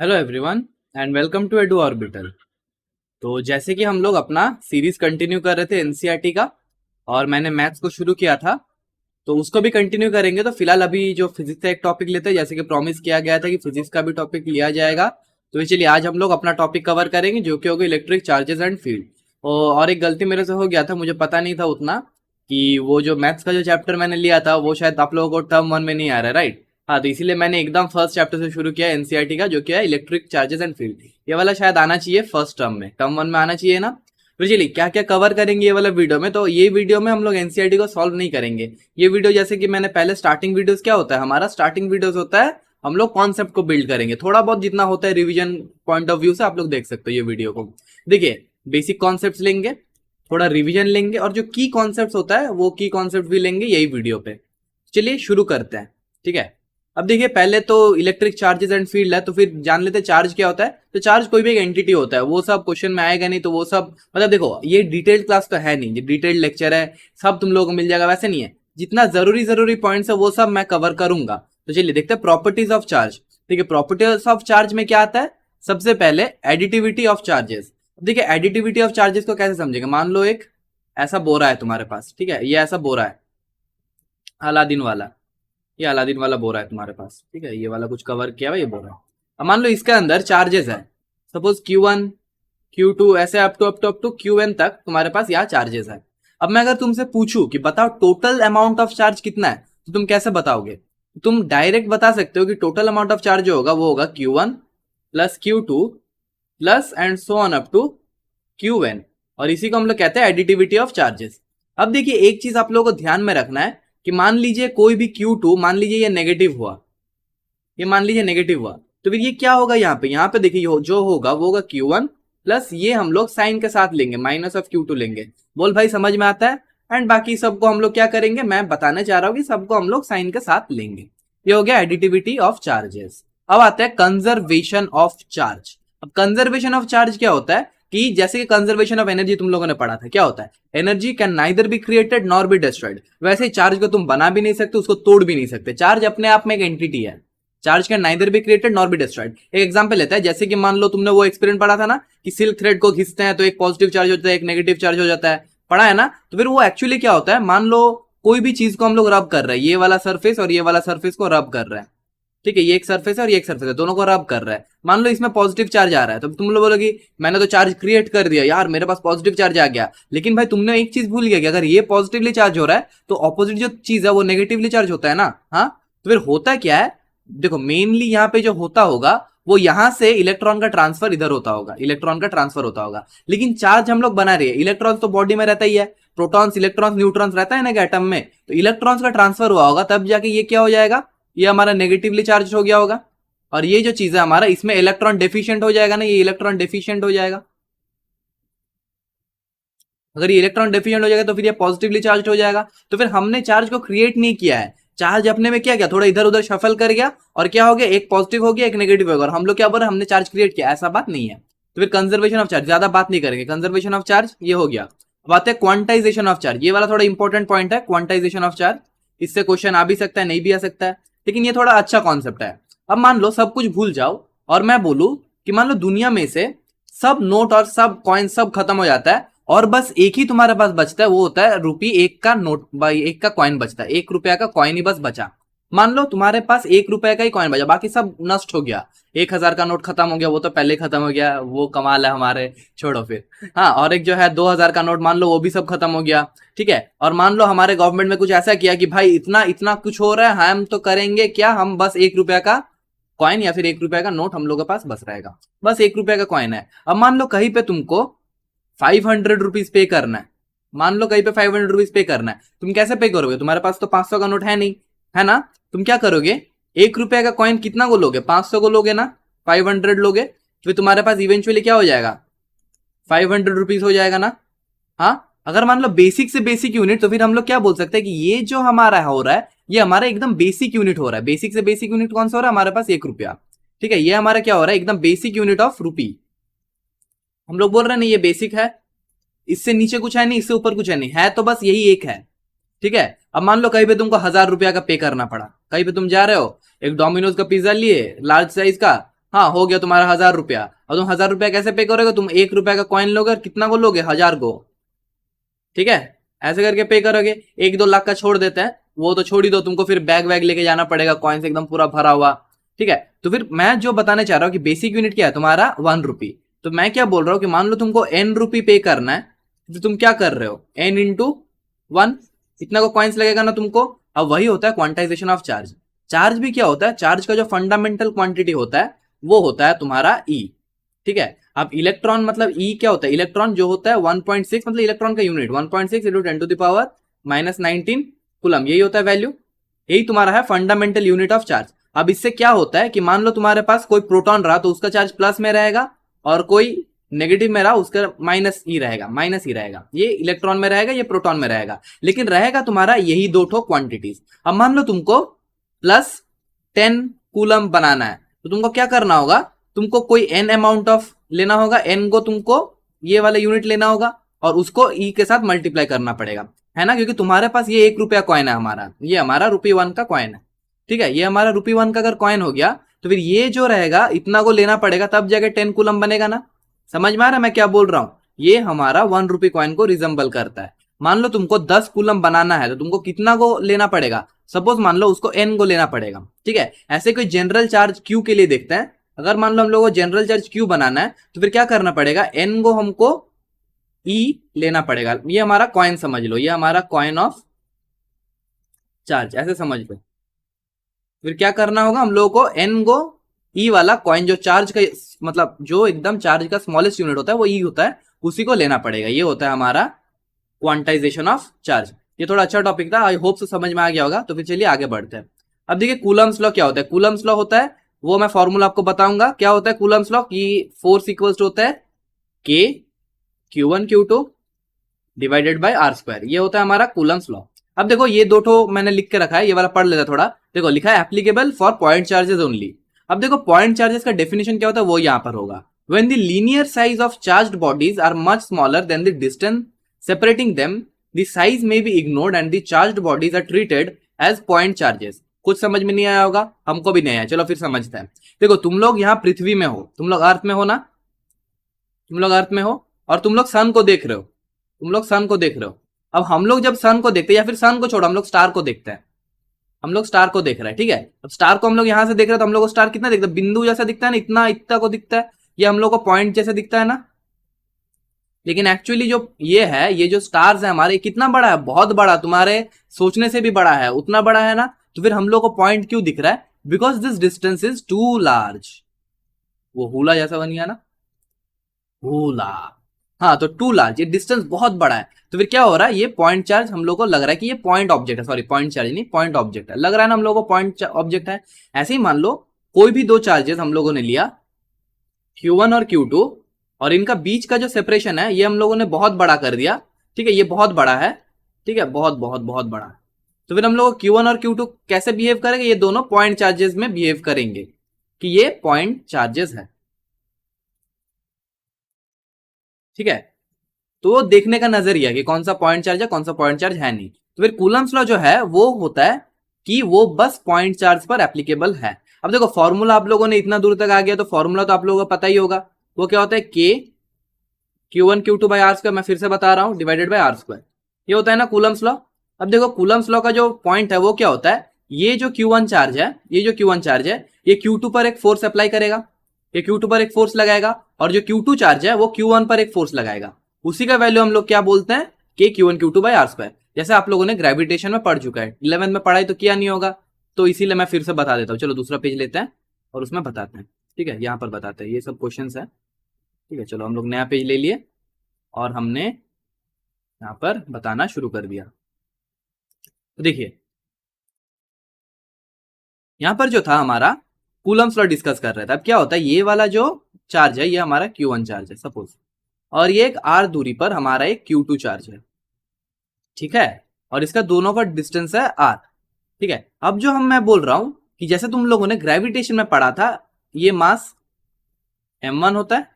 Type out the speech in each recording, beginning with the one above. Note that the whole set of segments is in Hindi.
Hello everyone and welcome to Edu Orbital. तो जैसे कि हम लोग अपना सीरीज कंटिन्यू कर रहे थे एनसीईआरटी का, और मैंने मैथ्स को शुरू किया था, तो उसको भी कंटिन्यू करेंगे। तो फिलहाल अभी जो फिजिक्स का एक टॉपिक लेते हैं, जैसे कि प्रॉमिस किया गया था कि फिजिक्स का भी टॉपिक लिया जाएगा। तो चलिए आज हम लोग अपना टॉपिक कवर करेंगे जो कि होगा इलेक्ट्रिक चार्जेस एंड फील्ड। और एक गलती मेरे से हो गया था, मुझे पता नहीं था उतना कि वो जो मैथ्स का जो चैप्टर मैंने लिया था वो शायद आप लोगों को टर्म वन में नहीं आ रहा है, राइट? हाँ, तो इसीलिए मैंने एकदम फर्स्ट चैप्टर से शुरू किया एनसीईआरटी का, जो कि है इलेक्ट्रिक चार्जेस एंड फील्ड। ये वाला शायद आना चाहिए फर्स्ट टर्म में, टर्म वन में आना चाहिए ना। तो चलिए क्या क्या कवर करेंगे ये वाला वीडियो में। तो ये वीडियो में हम लोग एनसीईआरटी को सॉल्व नहीं करेंगे। ये वीडियो जैसे कि मैंने पहले स्टार्टिंग वीडियोस, क्या होता है हमारा स्टार्टिंग वीडियोस होता है, हम लोग कॉन्सेप्ट को बिल्ड करेंगे थोड़ा बहुत जितना होता है रिवीजन पॉइंट ऑफ व्यू से। आप लोग देख सकते हो ये वीडियो को। देखिए, बेसिक कॉन्सेप्ट्स लेंगे, थोड़ा रिवीजन लेंगे, और जो की कॉन्सेप्ट्स होता है वो की कॉन्सेप्ट भी लेंगे यही वीडियो पे। चलिए शुरू करते हैं, ठीक है। अब देखिए, पहले तो इलेक्ट्रिक चार्जेस एंड फील्ड है, तो फिर जान लेते हैं चार्ज क्या होता है। तो चार्ज कोई भी एक एंटिटी होता है, वो सब क्वेश्चन में आएगा नहीं, तो वो सब मतलब देखो, ये डिटेल्ड क्लास तो है नहीं, ये डिटेल्ड लेक्चर है, सब तुम लोगों को मिल जाएगा, वैसे नहीं है। जितना जरूरी जरूरी पॉइंट्स है वो सब मैं कवर करूंगा। तो चलिए देखते हैं प्रॉपर्टीज ऑफ चार्ज। ठीक है, प्रॉपर्टीज ऑफ चार्ज में क्या आता है? सबसे पहले एडिटिविटी ऑफ चार्जेस। देखिए, एडिटिविटी ऑफ चार्जेस को कैसे समझेंगे। मान लो एक ऐसा बोरा है तुम्हारे पास, ठीक है, ये ऐसा बोरा है, अलादीन वाला। ये अलादीन वाला बोरा है तुम्हारे पास, ठीक है, ये वाला कुछ कवर किया हुआ ये बोरा। अब मान लो इसके अंदर चार्जेस है, सपोज Q1 Q2 ऐसे अप टू Qn तक तुम्हारे पास यहाँ चार्जेस है। अब मैं अगर तुमसे पूछूं कि बताओ टोटल अमाउंट ऑफ चार्ज कितना है, तो तुम कैसे बताओगे? तुम डायरेक्ट बता सकते हो कि टोटल अमाउंट ऑफ चार्ज जो होगा वो होगा Q1 plus Q2 plus and so on up to Qn। और इसी को हम लोग कहते हैं एडिटिविटी ऑफ चार्जेस। अब देखिए, एक चीज आप लोगों को ध्यान में रखना है कि मान लीजिए कोई भी Q2, मान लीजिए ये नेगेटिव हुआ, ये मान लीजिए नेगेटिव हुआ, तो फिर ये क्या होगा यहाँ पे? यहाँ पे देखिए जो होगा वो होगा Q1 प्लस ये हम लोग साइन के साथ लेंगे, माइनस ऑफ Q2 लेंगे। बोल भाई, समझ में आता है? एंड बाकी सबको हम लोग क्या करेंगे, मैं बताने चाह रहा हूँ कि सबको हम लोग साइन के साथ लेंगे। ये हो गया एडिटिविटी ऑफ चार्जेस। अब आता है कंजर्वेशन ऑफ चार्ज। अब कंजर्वेशन ऑफ चार्ज क्या होता है कि जैसे कि कंजर्वेशन ऑफ एनर्जी तुम लोगों ने पढ़ा था, क्या होता है? Energy can neither be created nor be destroyed. वैसे चार्ज को तुम बना भी नहीं सकते, उसको तोड़ भी नहीं सकते। चार्ज अपने आप में एक एंटिटी है। Charge can neither be created nor be destroyed. एक एग्जांपल लेता है, जैसे कि मान लो तुमने वो एक्सपेरिमेंट पढ़ा था ना कि सिल्क थ्रेड को घिसते हैं तो एक पॉजिटिव चार्ज होता है, एक नेगेटिव चार्ज हो जाता है, पढ़ा है ना? तो फिर वो एक्चुअली क्या होता है, मान लो कोई भी चीज को हम लोग रब कर रहे हैं, ये वाला सरफेस और ये वाला सरफेस को रब कर रहे हैं, ठीक है, ये एक सरफेस है और ये एक सरफेस है, दोनों को रब कर रहा है। मान लो इसमें पॉजिटिव चार्ज आ रहा है, तो तुम लोग बोलोगे मैंने तो चार्ज क्रिएट कर दिया यार, मेरे पास पॉजिटिव चार्ज आ गया। लेकिन भाई तुमने एक चीज भूल गया कि अगर ये पॉजिटिवली चार्ज हो रहा है तो ऑपोजिट जो चीज है वो नेगेटिवली चार्ज होता है ना। हाँ, तो फिर होता क्या है, देखो मेनली यहाँ पे जो होता होगा वो यहां से इलेक्ट्रॉन का ट्रांसफर इधर होता होगा, इलेक्ट्रॉन का ट्रांसफर होता होगा। लेकिन चार्ज हम लोग बना रहे हैं, इलेक्ट्रॉन्स तो बॉडी में रहता ही है, प्रोटॉन्स इलेक्ट्रॉन्स न्यूट्रॉन्स रहता है ना एटम में, तो इलेक्ट्रॉन्स का ट्रांसफर हुआ होगा तब जाके ये क्या हो जाएगा, ये हमारा नेगेटिवली चार्ज हो गया होगा। और ये जो चीज है हमारा, इसमें इलेक्ट्रॉन डेफिशिएंट हो जाएगा ना, ये इलेक्ट्रॉन डेफिशिएंट हो जाएगा। अगर ये इलेक्ट्रॉन डेफिशिएंट हो जाएगा तो फिर ये पॉजिटिवली चार्ज हो जाएगा। तो फिर हमने चार्ज को क्रिएट नहीं किया है, चार्ज अपने में क्या किया, थोड़ा इधर उधर शफल कर गया, और क्या हो गया, एक पॉजिटिव हो गया एक नेगेटिव हो गया, और हम लोग क्या बोल रहे हैं, हमने चार्ज क्रिएट किया, ऐसा बात नहीं है। तो फिर कंजर्वेशन ऑफ चार्ज, ज्यादा बात नहीं करेंगे, कंजर्वेशन ऑफ चार्ज ये हो गया। अब आते हैं क्वांटाइजेशन ऑफ चार्ज। ये वाला थोड़ा इंपॉर्टेंट पॉइंट है, क्वांटाइजेशन ऑफ चार्ज। इससे क्वेश्चन आ भी सकता है, नहीं भी आ सकता है, लेकिन ये थोड़ा अच्छा कॉन्सेप्ट है। अब मान लो सब कुछ भूल जाओ और मैं बोलूं कि मान लो दुनिया में से सब नोट और सब कॉइन सब खत्म हो जाता है, और बस एक ही तुम्हारे पास बचता है, वो होता है रुपी एक का नोट, भाई एक का कॉइन बचता है, 1 रुपया का कॉइन ही बस बचा। मान लो तुम्हारे पास 1 रुपए का ही कॉइन बचा, बाकी सब नष्ट हो गया। 1,000 का नोट खत्म हो गया, वो तो पहले खत्म हो गया, वो कमाल है हमारे, छोड़ो फिर। हाँ, और एक जो है 2,000 का नोट, मान लो वो भी सब खत्म हो गया, ठीक है। और मान लो हमारे गवर्नमेंट में कुछ ऐसा किया कि भाई इतना इतना कुछ हो रहा है, हम तो करेंगे क्या, हम बस 1 रुपया का कॉइन या फिर 1 रुपया का नोट हम लोग के पास बस रहेगा, बस 1 रुपया का कॉइन है। अब मान लो कहीं पे तुमको 500 रुपीज पे करना है, मान लो कहीं पे 500 रुपीज पे करना है, तुम कैसे पे करोगे? तुम्हारे पास तो 500 का नोट है नहीं, है ना? तुम क्या करोगे, 1 रुपया का कॉइन कितना को लोगे, 500 को लोगे ना, 500 लोगे, फिर तुम्हारे पास इवेंचुअली क्या हो जाएगा, 500 रुपीज हो जाएगा ना। हाँ, अगर मान लो बेसिक से बेसिक यूनिट, तो फिर हम लोग क्या बोल सकते हैं कि ये जो हमारा हो रहा है ये हमारा एकदम बेसिक यूनिट हो रहा है। बेसिक से बेसिक यूनिट कौन सा हो रहा है, हमारे पास 1 रुपया, ठीक है, ये हमारा क्या हो रहा है, एकदम बेसिक यूनिट ऑफ रूपी। हम लोग बोल रहे हैं नहीं ये बेसिक है, इससे नीचे कुछ है नहीं, इससे ऊपर कुछ है नहीं, है तो बस यही एक है, ठीक है। अब मान लो कहीं पे तुमको 1,000 रुपया का पे करना पड़ा, कहीं पे तुम जा रहे हो, एक डोमिनोज का पिज्जा लिए लार्ज साइज का, हाँ हो गया तुम्हारा 1000 रुपया। और तुम 1000 रुपया कैसे पे करोगे, तुम 1 रुपया का कॉइन लोगे और कितना को लोगे, 1000 को, ठीक है, ऐसे करके पे करोगे। 1-2 लाख का छोड़ देते हैं, वो तो छोड़ ही दो, तुमको फिर बैग वैग लेके जाना पड़ेगा, कॉइन्स एकदम पूरा भरा हुआ, ठीक है। तो फिर मैं जो बताने चाह रहा हूँ कि बेसिक यूनिट क्या है तुम्हारा 1 रुपी। तो मैं क्या बोल रहा हूँ कि मान लो तुमको n रुपी पे करना है, तो तुम क्या कर रहे हो, n×1, इतना को कॉइन्स लगेगा ना तुमको। अब वही होता है क्वांटाइजेशन ऑफ चार्ज। चार्ज भी क्या होता है, चार्ज का जो फंडामेंटल क्वांटिटी होता है वो होता है तुम्हारा ई, ठीक है। अब इलेक्ट्रॉन मतलब ई क्या होता है, इलेक्ट्रॉन जो होता है 1.6, मतलब इलेक्ट्रॉन का यूनिट 1.6 इंटू 10⁻⁻19 कूलम, यही होता है वैल्यू, यही तुम्हारा है फंडामेंटल यूनिट ऑफ चार्ज। अब इससे क्या होता है कि मान लो तुम्हारे पास कोई प्रोटॉन रहा तो उसका चार्ज प्लस में रहेगा, और कोई नेगेटिव में रहा उसका माइनस ही रहेगा, माइनस ही रहेगा। ये इलेक्ट्रॉन में रहेगा, ये प्रोटॉन में रहेगा, लेकिन रहेगा तुम्हारा यही दो ठो क्वांटिटीज। अब मान लो तुमको +10 कूलम बनाना है, तो तुमको क्या करना होगा, तुमको कोई n अमाउंट ऑफ लेना होगा, n को तुमको ये वाला यूनिट लेना होगा और उसको e के साथ मल्टीप्लाई करना पड़ेगा, है ना, क्योंकि तुम्हारे पास ये 1 रुपया कॉइन है हमारा, ये हमारा ₹1 का कॉइन है, ठीक है। ये हमारा ₹1 का अगर कॉइन हो गया तो फिर ये जो रहेगा इतना को लेना पड़ेगा, तब जाके 10 कूलम बनेगा ना। समझ में आ रहा है मैं क्या बोल रहा हूँ, ये हमारा 1 रुपी कॉइन को रिजेंबल करता है। मान लो तुमको 10 कूलम बनाना है तो तुमको कितना को लेना पड़ेगा, सपोज मान लो उसको n को लेना पड़ेगा, ठीक है। ऐसे कोई जनरल चार्ज q के लिए देखते हैं, अगर मान लो हम लोगों को जनरल चार्ज q बनाना है तो फिर क्या करना पड़ेगा, n को हमको e लेना पड़ेगा। ये हमारा कॉइन समझ लो, ये हमारा कॉइन ऑफ चार्ज, ऐसे समझ लो। फिर क्या करना होगा हम लोगों को, n को e वाला कॉइन जो चार्ज का मतलब जो एकदम चार्ज का स्मॉलेस्ट यूनिट होता है वो e होता है, उसी को लेना पड़ेगा। ये होता है हमारा क्वांटाइजेशन ऑफ चार्ज। ये थोड़ा अच्छा टॉपिक था, आई होप से समझ में आ गया होगा। तो फिर चलिए आगे बढ़ते हैं। अब देखिए कूलम्स लॉ क्या होता है। कूलम्स लॉ होता है, वो मैं फॉर्मूला आपको बताऊंगा क्या होता है कूलम्स लॉ, कि फोर्स इक्वल्स होता है k q1 q2 divided bye r², ये होता है हमारा कूलम्स लॉ। अब देखो ये दो ठो मैंने लिख के रखा है, ये वाला पढ़ लेता थोड़ा। देखो लिखा है applicable for point charges only. अब देखो पॉइंट चार्जेस का डेफिनेशन क्या होता है वो यहाँ पर होगा, when the linear size of charged bodies are much smaller than the distance separating them, the size may be ignored and the charged bodies are treated as point charges। कुछ समझ में नहीं आया होगा, हमको भी नहीं आया, चलो फिर समझते हैं। देखो तुम लोग यहाँ पृथ्वी में हो, तुम लोग अर्थ में हो ना, तुम लोग अर्थ में हो और तुम लोग सन को देख रहे हो, तुम लोग सन को देख रहे हो। अब हम लोग जब सन को देखते हैं, या फिर सन को छोड़ो हम लोग स्टार को देखते हैं, हम लोग स्टार को देख रहे हैं, ठीक है। अब स्टार को हम लोग यहां से देख रहे हैं तो हम लोग को स्टार कितना दिखता है, बिंदु जैसा दिखता है ना, इतना इतना को दिखता है, ये हम लोग को पॉइंट जैसा दिखता है ना। लेकिन एक्चुअली जो ये है, ये जो स्टार्स है हमारे, कितना बड़ा है, बहुत बड़ा, तुम्हारे सोचने से भी बड़ा है, उतना बड़ा है ना। तो फिर हम लोग को पॉइंट क्यों दिख रहा है, because this distance is too large. वो हुला जैसा बन गया ना, हुला, हाँ तो टू लार्ज, ये डिस्टेंस बहुत बड़ा है। तो फिर क्या हो रहा है, ये पॉइंट चार्ज हम लोग को लग रहा है कि ये पॉइंट ऑब्जेक्ट है, सॉरी पॉइंट चार्ज नहीं, पॉइंट ऑब्जेक्ट है, लग रहा है ना हम लोग को पॉइंट ऑब्जेक्ट है। ऐसे ही मान लो कोई भी दो चार्जेस हम लोगों ने लिया, Q1 और Q2, और इनका बीच का जो सेपरेशन है ये हम लोगों ने बहुत बड़ा कर दिया, ठीक है, ये बहुत बड़ा है, ठीक है, बहुत बहुत बहुत बड़ा। तो फिर हम लोग Q1 और Q2 कैसे बिहेव करेंगे, ये दोनों पॉइंट चार्जेस में बिहेव करेंगे, कि ये पॉइंट चार्जेस है, ठीक है। तो वो देखने का नजरिया कि कौन सा पॉइंट चार्ज है कौन सा पॉइंट चार्ज है नहीं। तो फिर कूलम्स लॉ जो है वो होता है कि वो बस पॉइंट चार्ज पर एप्लीकेबल है। अब देखो फॉर्मूला आप लोगों ने इतना दूर तक आ गया तो फॉर्मूला तो आप लोगों को पता ही होगा, वो क्या होता है k q1 q2 bye r², मैं फिर से बता रहा हूं, डिवाइडेड बाय r², ये होता है ना कूलम्स लॉ। अब देखो कूलम्स लॉ का जो पॉइंट है वो क्या होता है, ये जो Q1 चार्ज है, ये जो Q1 चार्ज है, ये Q2 पर एक फोर्स अप्लाई करेगा, ये Q2 पर एक फोर्स लगाएगा, और जो Q2 चार्ज है वो Q1 पर एक फोर्स लगाएगा। उसी का वैल्यू हम लोग क्या बोलते हैं, k q1 q2 bye r²। जैसे आप लोगों ने ग्रेविटेशन में पढ़ चुका है, 11th में पढ़ाई तो किया नहीं होगा, तो इसीलिए मैं फिर से बता देता हूँ। चलो दूसरा पेज लेते हैं और उसमें बताते हैं, ठीक है, यहाँ पर बताते हैं, ये सब क्वेश्चन है, ठीक है। चलो हम लोग नया पेज ले लिए और हमने यहाँ पर बताना शुरू कर दिया। तो देखिए यहाँ पर जो था हमारा कूलम्स लॉ डिस्कस कर रहे थे। अब क्या होता है, ये वाला जो चार्ज है ये हमारा Q1 चार्ज है सपोज, और ये एक r दूरी पर हमारा एक Q2 चार्ज है, ठीक है, और इसका दोनों का डिस्टेंस है r, ठीक है। अब जो मैं बोल रहा हूं कि जैसे तुम लोगों ने ग्रेविटेशन में पढ़ा था, ये मास m1 होता है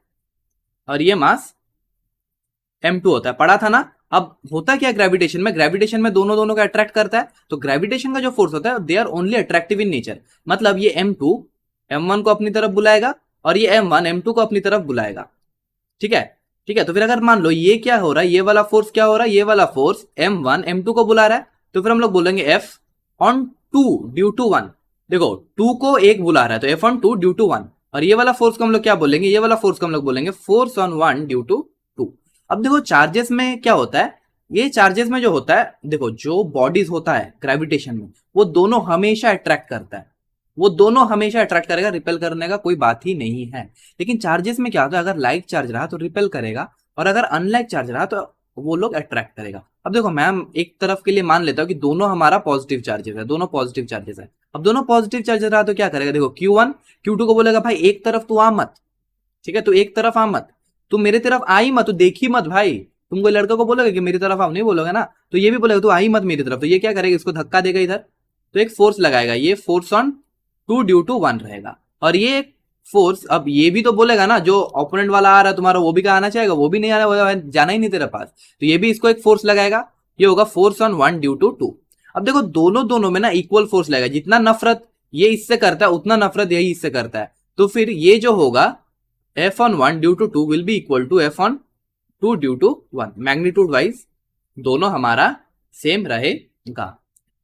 और ये मास m2 होता है, पढ़ा था ना। अब होता क्या ग्रेविटेशन में, ग्रेविटेशन में दोनों दोनों को अट्रैक्ट करता है, तो ग्रेविटेशन का जो फोर्स होता है they are only attractive in nature. मतलब ये m2 m1 को अपनी तरफ बुलाएगा और ये M1 M2 को अपनी तरफ बुलाएगा। ठीक है, ठीक है। तो फिर अगर मान लो ये क्या हो रहा है, ये वाला फोर्स क्या हो रहा है, ये वाला फोर्स M1 M2 को बुला रहा है, तो फिर हम लोग बोलेंगे F ऑन 2 ड्यू टू 1। देखो 2 को एक बुला रहा है तो F ऑन 2 ड्यू टू 1, और ये वाला फोर्स को हम लोग क्या बोलेंगे, ये वाला फोर्स को हम लोग बोलेंगे फोर्स ऑन 1 ड्यू टू 2। अब देखो चार्जेस में क्या होता है, ये चार्जेस में जो होता है, देखो जो बॉडीज होता है ग्रेविटेशन में, वो दोनों हमेशा अट्रैक्ट करता है, वो दोनों हमेशा अट्रैक्ट करेगा, रिपेल करने का कोई बात ही नहीं है। लेकिन चार्जेस में क्या होता है, अगर लाइक चार्ज रहा तो रिपेल करेगा, और अगर अनलाइक चार्ज रहा तो वो लोग अट्रैक्ट करेगा। अब देखो मैम एक तरफ के लिए मान लेता हूँ कि दोनों हमारा पॉजिटिव चार्जेस है, दोनों पॉजिटिव चार्जेस है। अब दोनों पॉजिटिव चार्जेस रहा तो क्या करेगा, देखो Q1 Q2 को बोलेगा भाई एक तरफ तू आ मत, ठीक है, तू एक तरफ आ मत, तू मेरी तरफ आई मत, तू देखी मत भाई। तुम कोई लड़का को बोलोगे कि मेरी तरफ आओ, नहीं बोलोगे ना, तो ये भी बोलेगा तू आई मत मेरी तरफ, तो ये क्या करेगा, इसको धक्का देगा इधर, तो एक फोर्स लगाएगा, ये फोर्स ऑन 2 ड्यू टू 1 रहेगा। और ये फोर्स, अब ये भी तो बोलेगा ना, जो ओपोनेंट वाला आ रहा है तुम्हारा वो भी क्या आना चाहेगा, वो भी नहीं आना, जाना ही नहीं तेरे पास, तो ये भी इसको एक फोर्स लगाएगा, ये होगा फोर्स ऑन 1 ड्यू टू 2। अब देखो दोनों दोनों में ना इक्वल फोर्स लगेगा, जितना नफरत ये इससे करता है उतना नफरत यही इससे करता है, तो फिर ये जो होगा F on 1 due to 2 will be equal to F on 2 due to 1। Magnitude wise दोनों हमारा सेम रहेगा,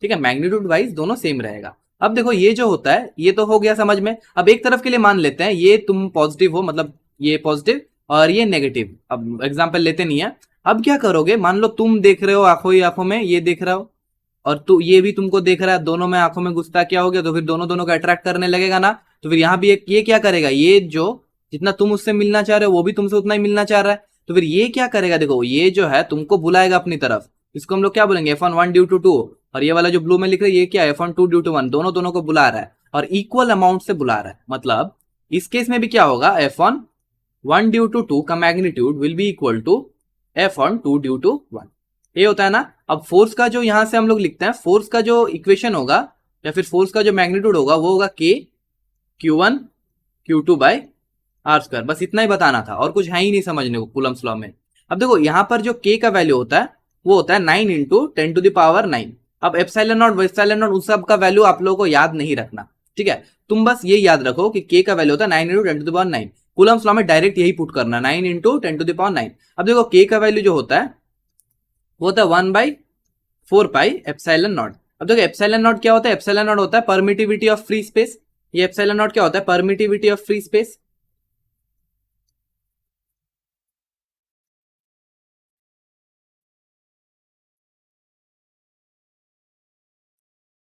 ठीक है, मैग्नीट्यूड वाइज दोनों सेम रहेगा। अब देखो ये जो होता है ये तो हो गया समझ में। अब एक तरफ के लिए मान लेते हैं ये तुम पॉजिटिव हो, मतलब ये पॉजिटिव और ये नेगेटिव, अब एग्जांपल लेते नहीं है। अब क्या करोगे, मान लो तुम देख रहे हो आंखों ही आंखों में, ये देख रहा हो और तू ये भी तुमको देख रहा है, दोनों में आंखों में घुसता क्या हो गया, तो फिर दोनों दोनों को अट्रैक्ट करने लगेगा ना। तो फिर यहाँ भी एक ये क्या करेगा, ये जो जितना तुम उससे मिलना चाह रहे हो वो भी तुमसे उतना ही मिलना चाह रहा है, तो फिर ये क्या करेगा, देखो ये जो है तुमको बुलाएगा अपनी तरफ, इसको हम लोग क्या बोलेंगे F ऑन 1 ड्यू टू 2। और ये वाला जो ब्लू में लिख रहे हैं ये क्या है, F ऑन 2 ड्यू टू 1, दोनों दोनों को बुला रहा है और इक्वल अमाउंट से बुला रहा है। मतलब इस केस में भी क्या होगा, F ऑन 1 ड्यू टू 2 का magnitude will be equal to F on 2 due to 1। ये होता है ना। अब फोर्स का जो यहां से हम लोग लिखते हैं, फोर्स का जो इक्वेशन होगा या फिर फोर्स का जो मैग्नीट्यूड होगा वो होगा K Q1 Q2 bye are square. बस इतना ही बताना था और कुछ है ही नहीं समझने को कूलम्स लॉ में। अब देखो यहाँ पर जो K का वैल्यू होता है वो होता है 9 इंटू 10 टू द पावर 9। अब एप्सिलॉन नॉट वेप्सिलॉन नॉट उस सब का वैल्यू आप लोगों को याद नहीं रखना, ठीक है, तुम बस ये याद रखो कि K का वैल्यू होता है 9 into 10 to the power 9। Coulomb's law में डायरेक्ट यही पुट करना, 9 इंटू 10 टू द पावर 9। अब देखो K का वैल्यू जो होता है वो होता है 1/4 पाई एप्सिलॉन नॉट। अब देखो एप्सिलॉन नॉट क्या होता है, एप्सिलॉन नॉट होता है परमिटिविटी ऑफ फ्री स्पेस। ये एप्सिलॉन नॉट क्या होता है, परमिटिविटी ऑफ फ्री स्पेस।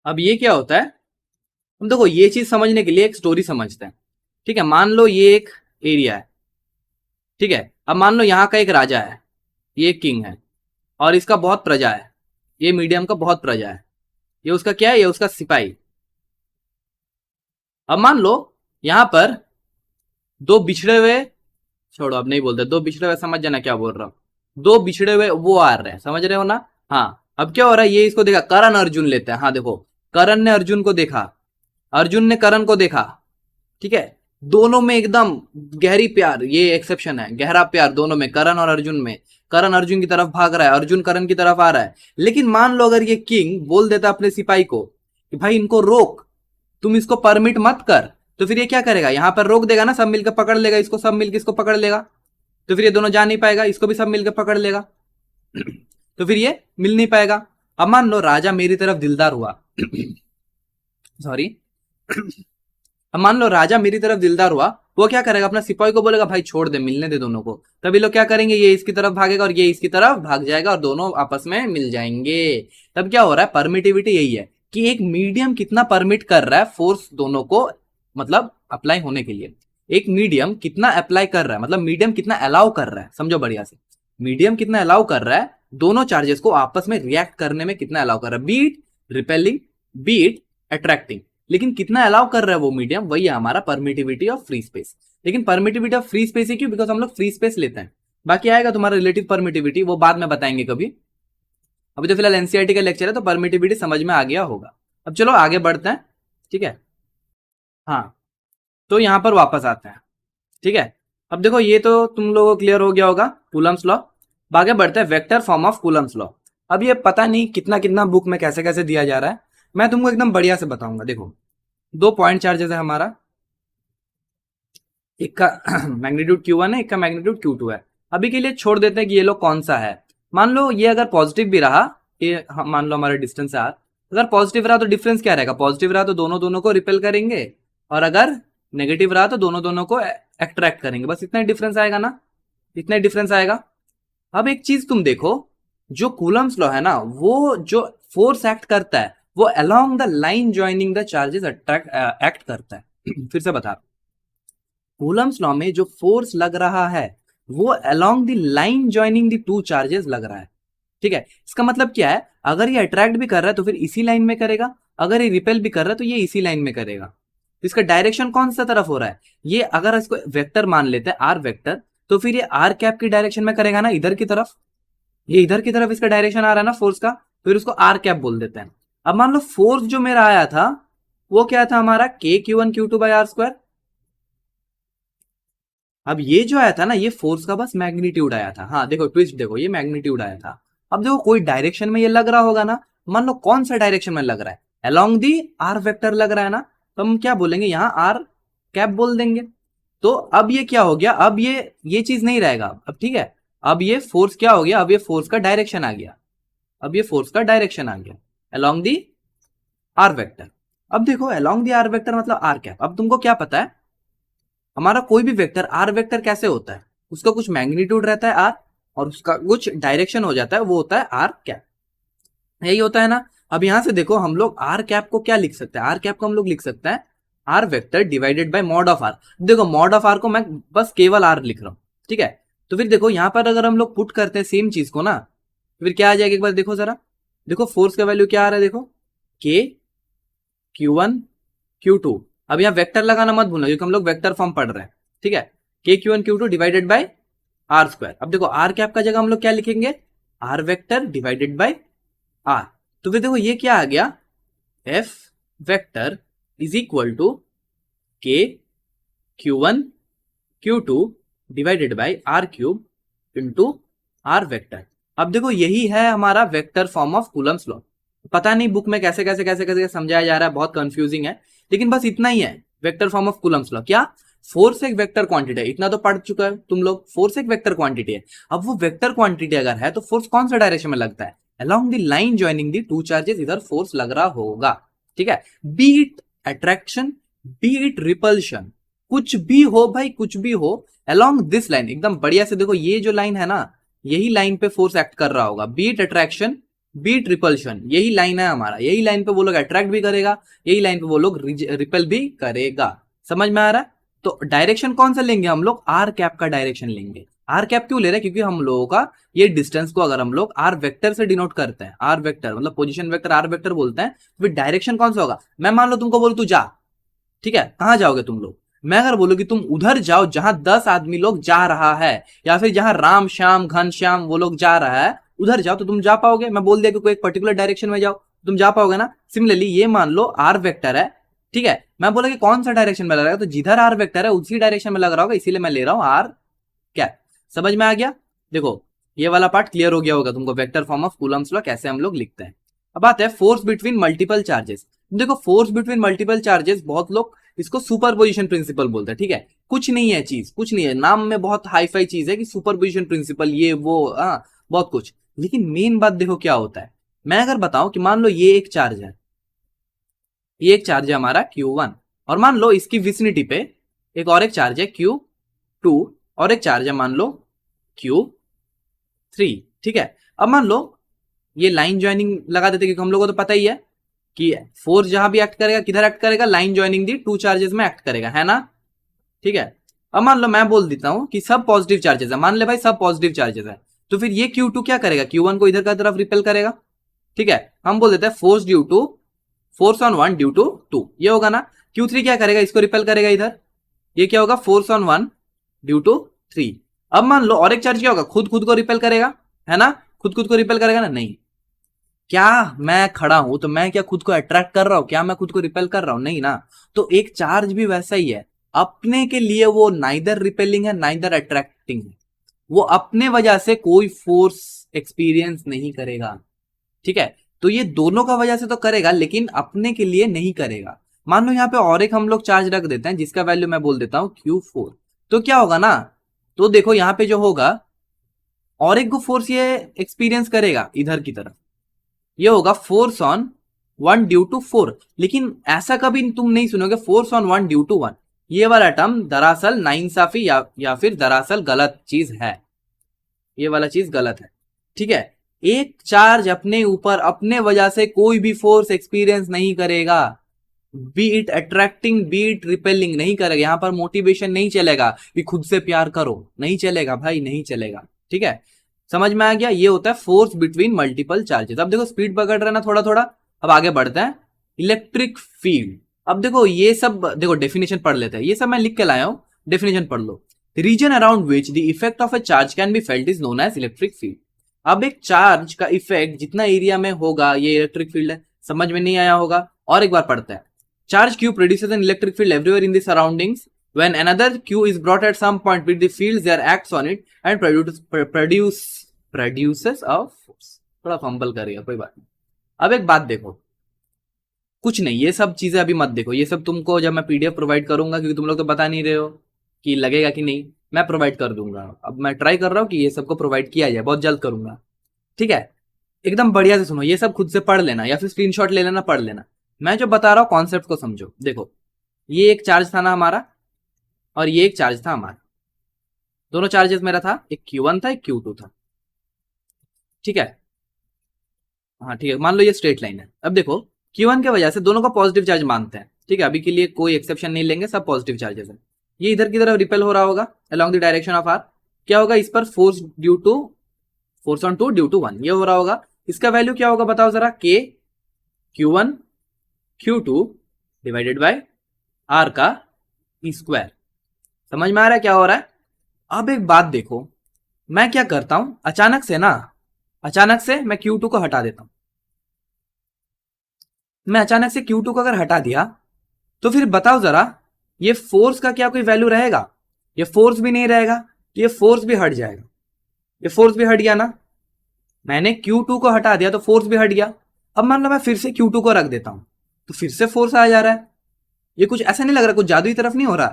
अब ये क्या होता है, हम देखो ये चीज समझने के लिए एक स्टोरी समझते हैं, ठीक है। मान लो ये एक एरिया है, ठीक है। अब मान लो यहाँ का एक राजा है, ये किंग है और इसका बहुत प्रजा है, ये मीडियम का बहुत प्रजा है, ये उसका क्या है, ये उसका सिपाही। अब मान लो यहां पर दो बिछड़े हुए, छोड़ो अब नहीं बोलते, दो बिछड़े हुए समझ जाना क्या बोल रहा हूं, दो बिछड़े हुए वो आ रहे हैं, समझ रहे हो ना। हाँ अब क्या हो रहा है, ये इसको देखा, करण अर्जुन लेते हैं, हाँ देखो करण ने अर्जुन को देखा, अर्जुन ने करण को देखा, ठीक है, दोनों में एकदम गहरी प्यार, ये एक्सेप्शन है, गहरा प्यार दोनों में, करण और अर्जुन में। करण अर्जुन की तरफ भाग रहा है, अर्जुन करण की तरफ आ रहा है। लेकिन मान लो अगर ये किंग बोल देता अपने सिपाही को कि भाई इनको रोक, तुम इसको परमिट मत कर, तो फिर ये क्या करेगा, यहां पर रोक देगा ना, सब मिलकर पकड़ लेगा इसको, सब मिलकर इसको पकड़ लेगा, तो फिर ये दोनों जा नहीं पाएगा, इसको भी सब मिलकर पकड़ लेगा तो फिर ये मिल नहीं पाएगा। अब मान लो राजा मेरी तरफ दिलदार हुआ सॉरी अब मान लो राजा मेरी तरफ दिलदार हुआ, वो क्या करेगा, अपना सिपाही को बोलेगा भाई छोड़ दे, मिलने दे दोनों को। तभी लोग क्या करेंगे, ये इसकी तरफ भागेगा और ये इसकी तरफ भाग जाएगा और दोनों आपस में मिल जाएंगे। तब क्या हो रहा है, परमिटिविटी यही है कि एक मीडियम कितना परमिट कर रहा है फोर्स दोनों को, मतलब अप्लाई होने के लिए। एक मीडियम कितना अप्लाई कर रहा है, मतलब मीडियम कितना अलाउ कर रहा है, समझो बढ़िया से, मीडियम कितना अलाउ कर रहा है दोनों चार्जेस को आपस में रिएक्ट करने में, कितना अलाउ कर रहा है, बीट रिपेलिंग बीट अट्रैक्टिंग, लेकिन कितना अलाउ कर रहा है वो मीडियम, वही है हमारा परमिटिविटी ऑफ फ्री स्पेस। लेकिन परमिटिविटी ऑफ फ्री स्पेस ही क्यों, बिकॉज हम लोग फ्री स्पेस लेते हैं। बाकी आएगा तुम्हारा रिलेटिव परमिटिविटी, वो बाद में बताएंगे कभी, अभी तो फिलहाल एनसीईआरटी का लेक्चर है तो परमिटिविटी समझ में आ गया होगा। अब चलो आगे बढ़ते हैं, ठीक है। हाँ तो यहां पर वापस आते हैं, ठीक है। अब देखो ये तो तुम लोगों को क्लियर हो गया होगा कूलम्स लॉ। आगे बढ़ते हैं vector form of Coulomb's law. अब ये पता नहीं कितना कितना बुक में कैसे कैसे दिया जा रहा है, मैं तुमको एकदम बढ़िया से बताऊंगा। देखो दो पॉइंट चार्जेस है हमारा, एक का मैग्नीट्यूड Q1 है, एक का मैग्नीट्यूड Q2 है। अभी के लिए छोड़ देते हैं कि ये लोग कौन सा है। मान लो ये अगर पॉजिटिव भी रहा, ये मान लो हमारा डिस्टेंस है R, अगर पॉजिटिव रहा तो डिफरेंस क्या रहेगा, पॉजिटिव रहा तो दोनों दोनों को रिपेल करेंगे, और अगर नेगेटिव रहा तो दोनों दोनों को अट्रैक्ट करेंगे। बस इतना ही डिफरेंस आएगा ना, इतना ही डिफरेंस आएगा। अब एक चीज तुम देखो, जो कूलम्स लॉ है ना, वो जो फोर्स एक्ट करता है वो along the line joining the charges attract act करता है। फिर से बता, कूलम्स लॉ में जो फोर्स लग रहा है वो along the line joining the two charges लग रहा है। ठीक है, इसका मतलब क्या है, अगर ये अट्रैक्ट भी कर रहा है तो फिर इसी लाइन में करेगा, अगर ये रिपेल भी कर रहा है तो ये इसी लाइन में करेगा। तो इसका डायरेक्शन कौन सा तरफ हो रहा है, ये अगर इसको वेक्टर मान लेते हैं आर वेक्टर, तो फिर ये आर कैप की डायरेक्शन में करेगा ना, इधर की तरफ। ये इधर की तरफ इसका डायरेक्शन आ रहा है ना फोर्स का, फिर उसको आर कैप बोल देते हैं। अब मान लो फोर्स जो मेरा आया था वो क्या था हमारा, के Q1 Q2/r²। अब ये जो आया था ना, ये फोर्स का बस मैग्नीट्यूड आया था। हाँ देखो ट्विस्ट देखो, ये मैग्नीट्यूड आया था। अब देखो कोई डायरेक्शन में ये लग रहा होगा ना, मान लो कौन सा डायरेक्शन में लग रहा है, अलोंग दी आर वेक्टर लग रहा है ना, तो हम क्या बोलेंगे, यहाँ आर कैप बोल देंगे। तो अब ये क्या हो गया, अब ये चीज नहीं रहेगा अब, ठीक है। अब ये फोर्स क्या हो गया, अब ये फोर्स का डायरेक्शन आ गया, अब ये फोर्स का डायरेक्शन आ गया अलोंग दी आर वेक्टर। अब देखो अलोंग दी आर वेक्टर मतलब आर कैप। अब तुमको क्या पता है, हमारा कोई भी वेक्टर आर वेक्टर कैसे होता है, उसका कुछ मैग्नीट्यूड रहता है आर, और उसका कुछ डायरेक्शन हो जाता है, वो होता है आर कैप। यही होता है ना। अब यहां से देखो हम लोग आर कैप को क्या लिख सकते हैं, आर कैप को हम लोग लिख सकते हैं r vector divided by mod of r. देखो मॉड ऑफ आर को मैं बस केवल आर लिख रहा हूं, ठीक है। तो फिर देखो यहां पर अगर हम लोग पुट करते हैं सेम चीज को ना, तो फिर क्या आ जाएगा, एक बार देखो जरा, देखो फोर्स का वैल्यू क्या आ रहा है, देखो के Q1 Q2। अब यहाँ वेक्टर लगाना मत भूलना क्योंकि हम लोग वेक्टर फॉर्म पढ़ रहे हैं, ठीक है। के Q1 Q2 divided bye R²। अब देखो आर कैप का जगह हम लोग क्या लिखेंगे, r vector divided by r. तो फिर देखो ये क्या आ गया, F vector is equal to K Q1 Q2 divided by R³ into r vector. अब देखो यही है हमारा vector form of Coulomb's law. पता नहीं बुक में कैसे कैसे कैसे कैसे समझाया जा रहा है, बहुत कंफ्यूजिंग है, लेकिन बस इतना ही है vector form of Coulomb's law. क्या, फोर्स एक वेक्टर क्वांटिटी है, इतना तो पढ़ चुका है तुम लोग, फोर्स एक वेक्टर क्वांटिटी है। अब वो वेक्टर क्वांटिटी अगर है तो फोर्स कौन सा डायरेक्शन में लगता है, along the line joining the two charges, इधर फोर्स लग रहा होगा, ठीक है। B it attraction, B it repulsion, कुछ भी हो भाई, कुछ भी हो, अलोंग दिस लाइन एकदम बढ़िया से देखो, ये जो लाइन है ना, यही लाइन पे फोर्स एक्ट कर रहा होगा। बीट अट्रैक्शन, बीट रिपल्शन, यही लाइन है हमारा, यही लाइन पे वो लोग अट्रैक्ट भी करेगा, यही लाइन पे वो लोग रिपेल भी करेगा। समझ में आ रहा है। तो डायरेक्शन कौन सा लेंगे हम लोग, आर कैप का डायरेक्शन लेंगे। आर कैप क्यों ले रहे हैं, क्योंकि हम लोगों का ये डिस्टेंस को अगर हम लोग आर वेक्टर से डिनोट करते हैं, आर वेक्टर मतलब पोजीशन वेक्टर आर वेक्टर बोलते हैं, तो फिर डायरेक्शन कौन सा होगा। मैं मान लो तुमको बोलू तू जा, ठीक है, कहां जाओगे तुम लोग, मैं अगर बोलूँ कि तुम उधर जाओ जहां 10 आदमी लोग जा रहा है, या फिर जहां राम श्याम घन श्याम वो लोग जा रहा है, उधर जाओ, तो तुम जा पाओगे। मैं बोल दिया कि कोई एक पर्टिकुलर डायरेक्शन में जाओ, तुम जा पाओगे ना। सिमिलरली ये मान लो आर वेक्टर है, ठीक है, मैं बोला कि कौन सा डायरेक्शन में लग रहा है, तो जिधर आर वेक्टर है उसी डायरेक्शन में लग रहा होगा, इसीलिए मैं ले रहा हूं आर कैप। समझ में आ गया। देखो ये वाला पार्ट क्लियर हो गया होगा तुमको, vector form of Coulomb's law कैसे हम लोग लिखते हैं। अब बात है फोर्स बिटवीन मल्टीपल चार्जेस। देखो फोर्स बिटवीन मल्टीपल चार्जेस बहुत लोग इसको सुपरपोजिशन प्रिंसिपल बोलते हैं, ठीक है। कुछ नहीं है चीज, कुछ नहीं है, नाम में बहुत हाई फाई चीज है कि सुपरपोजिशन प्रिंसिपल ये वो, बहुत कुछ, लेकिन मेन बात देखो क्या होता है। मैं अगर बताऊं कि मान लो ये एक चार्ज है, ये एक चार्ज है हमारा Q1, और मान लो इसकी विसिनिटी पे एक और एक चार्ज है Q2, और एक चार्ज है मान लो Q3, ठीक है। अब मान लो ये लाइन ज्वाइनिंग लगा देते, क्योंकि हम लोगों को तो पता ही है कि फोर्स जहां भी एक्ट करेगा किधर एक्ट करेगा, लाइन ज्वाइनिंग दी टू चार्जेस में एक्ट करेगा, है ना, ठीक है। अब मान लो मैं बोल देता हूं कि सब पॉजिटिव चार्जेस है, मान ले भाई सब पॉजिटिव चार्जेस है, तो फिर ये Q2 क्या करेगा, Q1 को इधर का तरफ रिपेल करेगा, ठीक है। हम बोल देते हैं force due to, force on one due to two, ये होगा ना। Q3 क्या करेगा, इसको रिपेल करेगा इधर, ये क्या होगा, force on one due to 3। अब मान लो और एक चार्ज क्या होगा, खुद खुद को रिपेल करेगा, है ना, खुद खुद को रिपेल करेगा ना, नहीं। क्या मैं खड़ा हूं तो मैं क्या खुद को अट्रैक्ट कर रहा हूं, क्या मैं खुद को रिपेल कर रहा हूं, नहीं ना। तो एक चार्ज भी वैसा ही है, अपने के लिए वो नाइदर रिपेलिंग है नाइदर अट्रैक्टिंग है, वो अपने वजह से कोई फोर्स एक्सपीरियंस नहीं करेगा, ठीक है। तो ये दोनों का वजह से तो करेगा लेकिन अपने के लिए नहीं करेगा। मान लो यहाँ पे और एक हम लोग चार्ज रख देते हैं जिसका वैल्यू मैं बोल देता हूं Q4। तो क्या होगा ना, तो देखो यहाँ पे जो होगा और एक को फोर्स ये एक्सपीरियंस करेगा इधर की तरफ, ये होगा फोर्स ऑन 1 ड्यू टू 4। लेकिन ऐसा कभी तुम नहीं सुनोगे फोर्स ऑन 1 ड्यू टू 1। ये वाला टर्म दरअसल नाइंसाफी या फिर दरअसल गलत चीज है, ये वाला चीज गलत है। ठीक है, एक चार्ज अपने ऊपर अपने वजह से कोई भी फोर्स एक्सपीरियंस नहीं करेगा, B it attracting B it repelling नहीं करेगा। यहां पर मोटिवेशन नहीं चलेगा कि खुद से प्यार करो, नहीं चलेगा भाई, नहीं चलेगा। ठीक है, समझ में आ गया? ये होता है फोर्स बिटवीन मल्टीपल चार्जेस। अब देखो स्पीड पकड़ रहे ना थोड़ा थोड़ा, अब आगे बढ़ते हैं। इलेक्ट्रिक फील्ड, अब देखो ये सब देखो डेफिनेशन पढ़ लेते हैं, ये सब मैं लिख के लाया हूं, डेफिनेशन पढ़ लो। Region around which the effect of a charge can be felt is known as electric field. अब एक चार्ज का इफेक्ट जितना एरिया में होगा ये इलेक्ट्रिक फील्ड है। समझ में नहीं आया होगा, और एक बार पढ़ते हैं। Charge q produces an electric field everywhere in the surroundings. When another q is brought at some point with the fields there acts on it and produces a force. थोड़ा फंबल करेगा, कोई बात नहीं। अब एक बात देखो, कुछ नहीं, ये सब चीजें अभी मत देखो, ये सब तुमको जब मैं पीडीएफ प्रोवाइड करूंगा, क्योंकि तुम लोग तो बता नहीं रहे हो कि लगेगा कि नहीं, मैं प्रोवाइड कर दूंगा। अब मैं ट्राई कर रहा हूँ कि ये सबको प्रोवाइड किया जाए, बहुत जल्द करूंगा। ठीक है, एकदम बढ़िया से सुनो, ये सब खुद से पढ़ लेना या फिर स्क्रीनशॉट ले लेना, पढ़ लेना। मैं जो बता रहा हूं कॉन्सेप्ट को समझो। देखो ये एक चार्ज था ना हमारा, और ये एक चार्ज था हमारा, दोनों चार्जेस मेरा था, एक Q1 था एक Q2 था। ठीक है, हाँ ठीक है, मान लो ये स्ट्रेट लाइन है। अब देखो Q1 के वजह से दोनों को पॉजिटिव चार्ज मानते हैं। ठीक है, अभी के लिए कोई एक्सेप्शन नहीं लेंगे, सब पॉजिटिव चार्जेस है। ये इधर की तरफ रिपेल हो रहा होगा along the direction of r. क्या होगा इस पर, फोर्स ऑन 2 ड्यू टू 1 ये हो रहा होगा। इसका वैल्यू क्या होगा बताओ जरा, K Q1 Q2 divided by r का स्क्वायर। समझ में आ रहा है क्या हो रहा है? अब एक बात देखो, मैं क्या करता हूं, अचानक से मैं Q2 को हटा देता हूं। मैं अचानक से Q2 को अगर हटा दिया तो फिर बताओ जरा, ये फोर्स का क्या कोई वैल्यू रहेगा? ये फोर्स भी नहीं रहेगा, ये फोर्स भी हट जाएगा। ये फोर्स भी हट गया ना, मैंने Q2 को हटा दिया तो फोर्स भी हट गया। अब मान लो मैं फिर से Q2 को रख देता हूं, तो फिर से फोर्स आ जा रहा है। ये कुछ ऐसा नहीं लग रहा, कुछ जादुई तरफ नहीं हो रहा।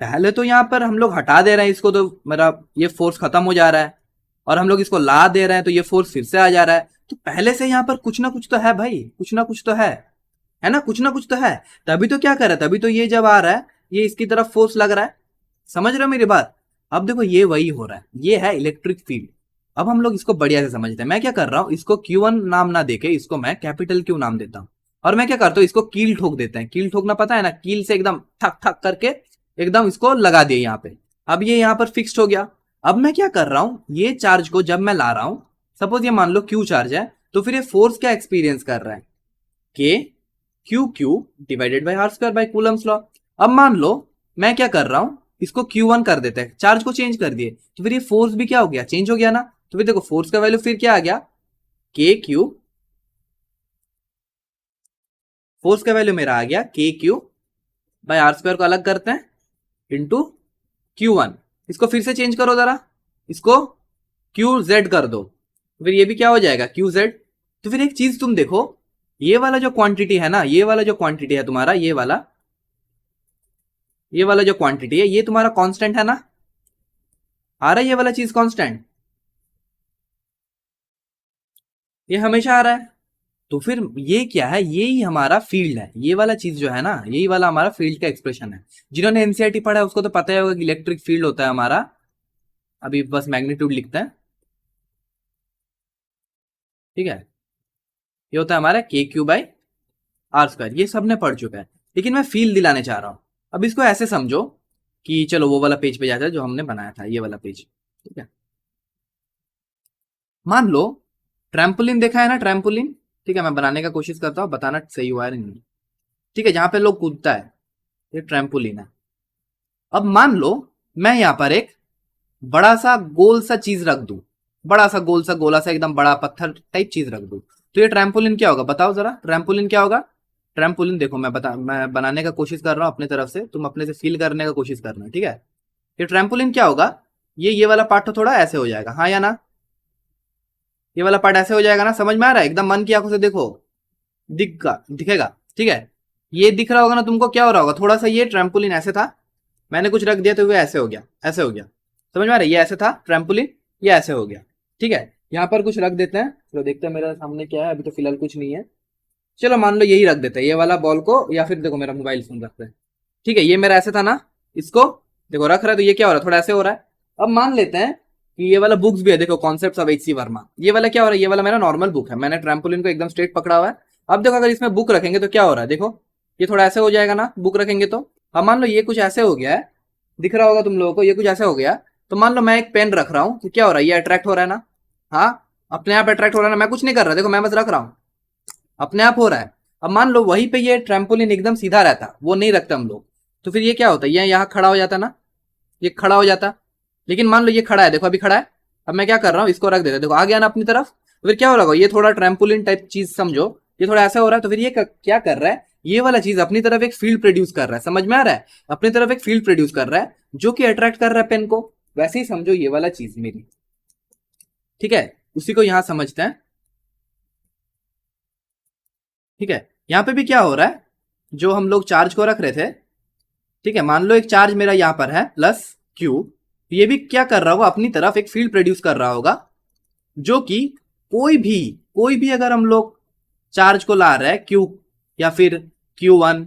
पहले तो यहां पर हम लोग हटा दे रहे हैं इसको, तो मेरा ये फोर्स खत्म हो जा रहा है, और हम लोग इसको ला दे रहे हैं तो ये फोर्स फिर से आ जा रहा है। तो पहले से यहां पर कुछ ना कुछ तो है भाई, कुछ ना कुछ तो है ना, कुछ ना कुछ तो है। तभी तो क्या कर रहा है, तभी तो ये जब आ रहा है ये इसकी तरफ फोर्स लग रहा है। समझ रहे हो मेरी बात? अब देखो ये वही हो रहा है, ये है इलेक्ट्रिक फील्ड। अब हम लोग इसको बढ़िया से समझते हैं। मैं क्या कर रहा हूं, इसको Q1 नाम ना देके इसको मैं कैपिटल Q नाम देता हूं, और मैं क्या करता हूं, इसको कील ठोक देते हैं। कील ठोकना पता है ना, कील से एकदम ठक ठक करके एकदम इसको लगा दिया यहाँ पे। अब ये यहाँ पर फिक्स्ड हो गया। अब मैं क्या कर रहा हूं, ये चार्ज को जब मैं ला रहा हूं, सपोज ये मान लो Q चार्ज है, तो फिर ये फोर्स क्या एक्सपीरियंस कर रहा है, K Q divided by r square by Coulomb's law. अब मान लो मैं क्या कर रहा हूं, इसको Q1 कर देते हैं, चार्ज को चेंज कर दिए, तो फिर ये फोर्स भी क्या हो गया, चेंज हो गया ना। तो फिर देखो फोर्स का वैल्यू फिर क्या आ गया, KQ, फोर्स का वैल्यू मेरा आ गया KQ बाय आर स्क्वायर को अलग करते हैं इंटू Q1। इसको फिर से चेंज करो जरा, इसको QZ कर दो, फिर ये भी क्या हो जाएगा QZ। तो फिर एक चीज तुम देखो, ये वाला जो क्वांटिटी है ना, ये वाला जो क्वांटिटी है तुम्हारा, ये वाला जो क्वांटिटी है ये तुम्हारा कांस्टेंट है ना, आ रहा है ये वाला चीज कांस्टेंट, ये हमेशा आ रहा है। तो फिर ये क्या है, ये ही हमारा फील्ड है, ये वाला चीज जो है ना, यही वाला हमारा फील्ड का एक्सप्रेशन है। जिन्होंने एनसीईआरटी पढ़ा है उसको तो पता ही होगा कि इलेक्ट्रिक फील्ड होता है हमारा, अभी बस मैग्नीट्यूड लिखते हैं। ठीक है, ये होता है हमारा KQ बाई आर स्क्वायर, ये सबने पढ़ चुका है। लेकिन मैं फील दिलाने चाह रहा हूं। अब इसको ऐसे समझो कि चलो वो वाला पेज पे जाता है जो हमने बनाया था, ये वाला पेज। ठीक है, मान लो ट्रैम्पोलिन देखा है ना, ट्रैम्पोलिन। ठीक है, मैं बनाने का कोशिश करता हूँ, बताना सही हुआ है नहीं। ठीक है, जहां पे लोग कूदता है, ये ट्रैम्पोलिन है। अब मान लो मैं यहां पर एक बड़ा सा गोल सा चीज रख दूं, बड़ा सा गोल सा गोला सा एकदम बड़ा पत्थर टाइप चीज रख दूं, तो ये ट्रैम्पोलिन क्या होगा बताओ जरा, ट्रैम्पोलिन क्या होगा? ट्रैम्पोलिन देखो मैं बनाने का कोशिश कर रहा हूं अपने तरफ से, तुम अपने से फील करने का कोशिश करना। ठीक है, ये ट्रैम्पोलिन क्या होगा, ये वाला पार्ट तो थोड़ा ऐसे हो जाएगा, हाँ या ना, ये वाला पार्ट ऐसे हो जाएगा ना, समझ में आ रहा है? एकदम मन की आंखों से देखो, दिखेगा। ठीक है, ये दिख रहा होगा ना तुमको, क्या हो रहा होगा, थोड़ा सा ये ट्रैम्पोलिन ऐसे था, मैंने कुछ रख दिया तो वो ऐसे हो गया, ऐसे हो गया। समझ में आ रहा है? ये ऐसे था ट्रैम्पोलिन, ये ऐसे हो गया। ठीक है, यहाँ पर कुछ रख देते हैं। चलो देखते हैं मेरे सामने क्या है, अभी तो फिलहाल कुछ नहीं है। चलो मान लो यही रख देते हैं, ये वाला बॉल को, या फिर देखो मेरा मोबाइल फोन रखते हैं। ठीक है, ये मेरा ऐसे था ना, इसको देखो रख रहा है तो ये क्या हो रहा है, थोड़ा ऐसे हो रहा है। अब मान लेते हैं कि ये वाला बुक्स भी है, देखो concepts of H C Verma, ये वाला क्या हो रहा है, ये वाला मेरा नॉर्मल बुक है, मैंने ट्रैम्पोलिन को एकदम स्ट्रेट पकड़ा हुआ है। अब देखो अगर इसमें बुक रखेंगे तो क्या हो रहा है, देखो ये थोड़ा ऐसे हो जाएगा ना बुक रखेंगे तो। अब मान लो ये कुछ ऐसे हो गया है, दिख रहा होगा तुम लोगों को, ये कुछ ऐसे हो गया। तो मान लो मैं एक पेन रख रहा हूँ तो क्या हो रहा है, ये अट्रैक्ट हो रहा है ना। हाँ, अपने आप अट्रैक्ट हो रहा है ना, मैं कुछ नहीं कर रहा, देखो मैं बस रख रहा हूँ, अपने आप हो रहा है। अब मान लो वहीं पे ये ट्रैम्पोलिन एकदम सीधा रहता, वो नहीं रखते हम लोग, तो फिर ये क्या होता है, ये यहाँ खड़ा हो जाता ना, ये खड़ा हो जाता। लेकिन मान लो ये खड़ा है, देखो अभी खड़ा है। अब मैं क्या कर रहा हूँ, इसको रख देता, देखो आ गया ना अपनी तरफ। तो फिर क्या हो रहा है, ये थोड़ा ट्रैम्पोलिन टाइप चीज समझो, ये थोड़ा ऐसा हो रहा है, तो फिर ये क्या कर रहा है, ये वाला चीज अपनी तरफ एक फील्ड प्रोड्यूस कर रहा है, समझ में आ रहा है? अपनी तरफ एक फील्ड प्रोड्यूस कर रहा है जो कि अट्रैक्ट कर रहा है पेन को। वैसे ही समझो ये वाला चीज मेरी। ठीक है, उसी को यहां समझते हैं। ठीक है, यहाँ पे भी क्या हो रहा है, जो हम लोग चार्ज को रख रहे थे, ठीक है, मान लो एक चार्ज मेरा यहां पर है प्लस क्यू, ये भी क्या कर रहा होगा, अपनी तरफ एक फील्ड प्रोड्यूस कर रहा होगा, जो कि कोई भी कोई भी अगर हम लोग चार्ज को ला रहे हैं क्यू या फिर Q1,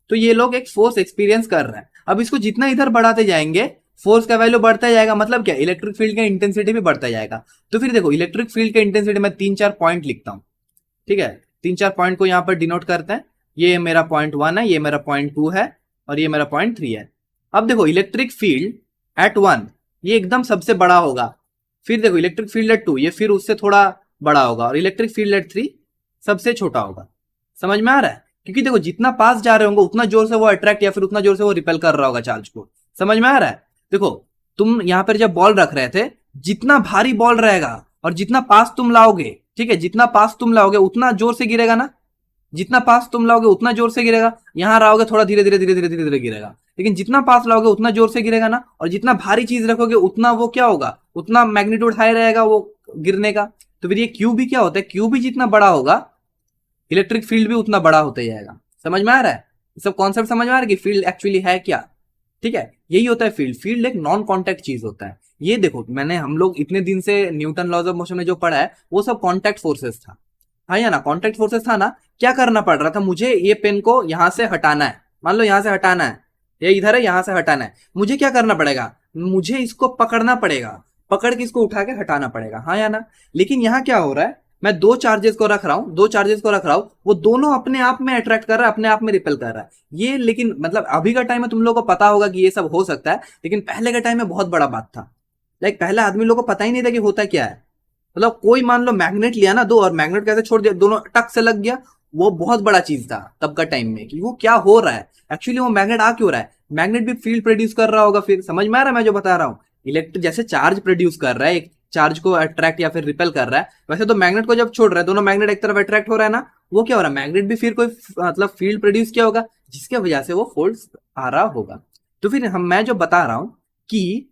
तो ये लोग एक फोर्स एक्सपीरियंस कर रहे हैं। अब इसको जितना इधर बढ़ाते जाएंगे, फोर्स का वैल्यू बढ़ता जाएगा, मतलब क्या, इलेक्ट्रिक फील्ड का इंटेंसिटी भी बढ़ता जाएगा। तो फिर देखो इलेक्ट्रिक फील्ड का इंटेंसिटी मैं 3-4 पॉइंट लिखता हूं। ठीक है, 3-4 पॉइंट को यहां पर डिनोट करते हैं। ये मेरा पॉइंट 1 है, ये मेरा पॉइंट 2 है, और ये मेरा पॉइंट 3 है। अब देखो इलेक्ट्रिक फील्ड एट 1 ये एकदम सबसे बड़ा होगा, फिर देखो इलेक्ट्रिक फील्ड एट 2 ये फिर उससे थोड़ा बड़ा होगा, और इलेक्ट्रिक फील्ड एट 3 सबसे छोटा होगा। समझ में आ रहा है? क्योंकि देखो जितना पास जा रहे होंगे उतना जोर से वो अट्रैक्ट या फिर उतना जोर से वो रिपेल कर रहा होगा चार्ज को। समझ में आ रहा है? देखो तुम यहां पर जब बॉल रख रहे थे, जितना भारी बॉल रहेगा और जितना पास तुम लाओगे, ठीक है, जितना पास तुम लाओगे उतना जोर से गिरेगा ना, जितना पास तुम लाओगे उतना जोर से गिरेगा। यहां रहोगे थोड़ा धीरे धीरे धीरे धीरे धीरे धीरे गिरेगा, लेकिन जितना पास लाओगे उतना जोर से गिरेगा ना, और जितना भारी चीज रखोगे उतना वो क्या होगा, उतना मैग्नीट्यूड हाई रहेगा वो गिरने का। तो फिर ये क्यू भी क्या होता है, क्यू भी जितना बड़ा होगा इलेक्ट्रिक फील्ड भी उतना बड़ा होता जाएगा। समझ में आ रहा है? सब कॉन्सेप्ट समझ में आ रहा है कि फील्ड एक्चुअली है क्या। ठीक है, यही होता है फील्ड। फील्ड एक नॉन कॉन्टैक्ट चीज होता है। ये देखो मैंने, हम लोग इतने दिन से न्यूटन लॉज ऑफ मोशन में जो पढ़ा है वो सब कॉन्टैक्ट फोर्सेस था। हाँ या ना, कॉन्टैक्ट फोर्सेस था ना। क्या करना पड़ रहा था मुझे, ये पेन को यहां से हटाना है, मान लो यहां से हटाना है, ये इधर है, यहां से हटाना है, मुझे क्या करना पड़ेगा, मुझे इसको पकड़ना पड़ेगा, पकड़ के इसको उठा के हटाना पड़ेगा, हाँ या ना। लेकिन यहाँ क्या हो रहा है, मैं दो चार्जेस को रख रहा हूं, दो चार्जेस को रख रहा हूं, वो दोनों अपने आप में अट्रैक्ट कर रहा है, अपने आप में रिपेल कर रहा है। ये लेकिन मतलब अभी का टाइम में तुम लोगों को पता होगा कि ये सब हो सकता है, लेकिन पहले के टाइम में बहुत बड़ा बात था। लाइक पहले आदमी लोगों को पता ही नहीं था कि होता क्या है। मतलब कोई मान लो मैग्नेट लिया ना दो, और मैग्नेट कैसे छोड़ दिया, दोनों टक से लग गया, वो बहुत बड़ा चीज था तब का टाइम में कि वो क्या हो रहा है एक्चुअली, वो मैग्नेट आ क्यों रहा है। मैग्नेट भी फील्ड प्रोड्यूस कर रहा होगा, फिर समझ में आ रहा है मैं जो बता रहा हूँ। इलेक्ट्रिक जैसे चार्ज प्रोड्यूस कर रहा है, एक चार्ज को अट्रैक्ट या फिर रिपेल कर रहा है, वैसे तो मैग्नेट को जब छोड़ रहा है, दोनों मैग्नेट एक तरफ अट्रैक्ट हो रहा है ना, वो क्या हो रहा है, मैग्नेट भी फिर कोई मतलब फील्ड प्रोड्यूस किया होगा, जिसके वजह से वो फोर्स आ रहा होगा। तो फिर मैं जो बता रहा हूं कि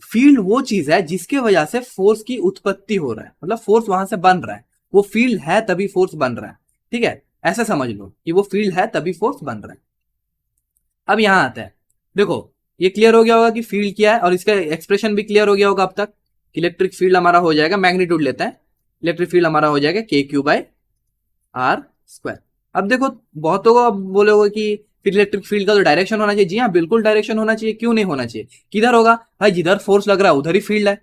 फील्ड वो चीज है जिसके वजह से फोर्स की उत्पत्ति हो रहा है, मतलब फोर्स वहां से बन रहा है, वो फील्ड है तभी फोर्स बन रहा है। ठीक है, ऐसा समझ लो कि वो फील्ड है तभी फोर्स बन रहा है। अब यहां आता है, देखो ये क्लियर हो गया होगा कि फील्ड क्या है, और इसका एक्सप्रेशन भी क्लियर हो गया होगा अब तक। इलेक्ट्रिक फील्ड हमारा हो जाएगा, मैग्नीट्यूड लेते हैं, इलेक्ट्रिक फील्ड हमारा हो जाएगा KQ/R²। अब देखो बहुतों को अब बोलोगे कि फिर इलेक्ट्रिक फील्ड का तो डायरेक्शन होना चाहिए। जी हाँ, बिल्कुल डायरेक्शन होना चाहिए, क्यों नहीं होना चाहिए। किधर होगा भाई, जिधर फोर्स लग रहा है उधर ही फील्ड है।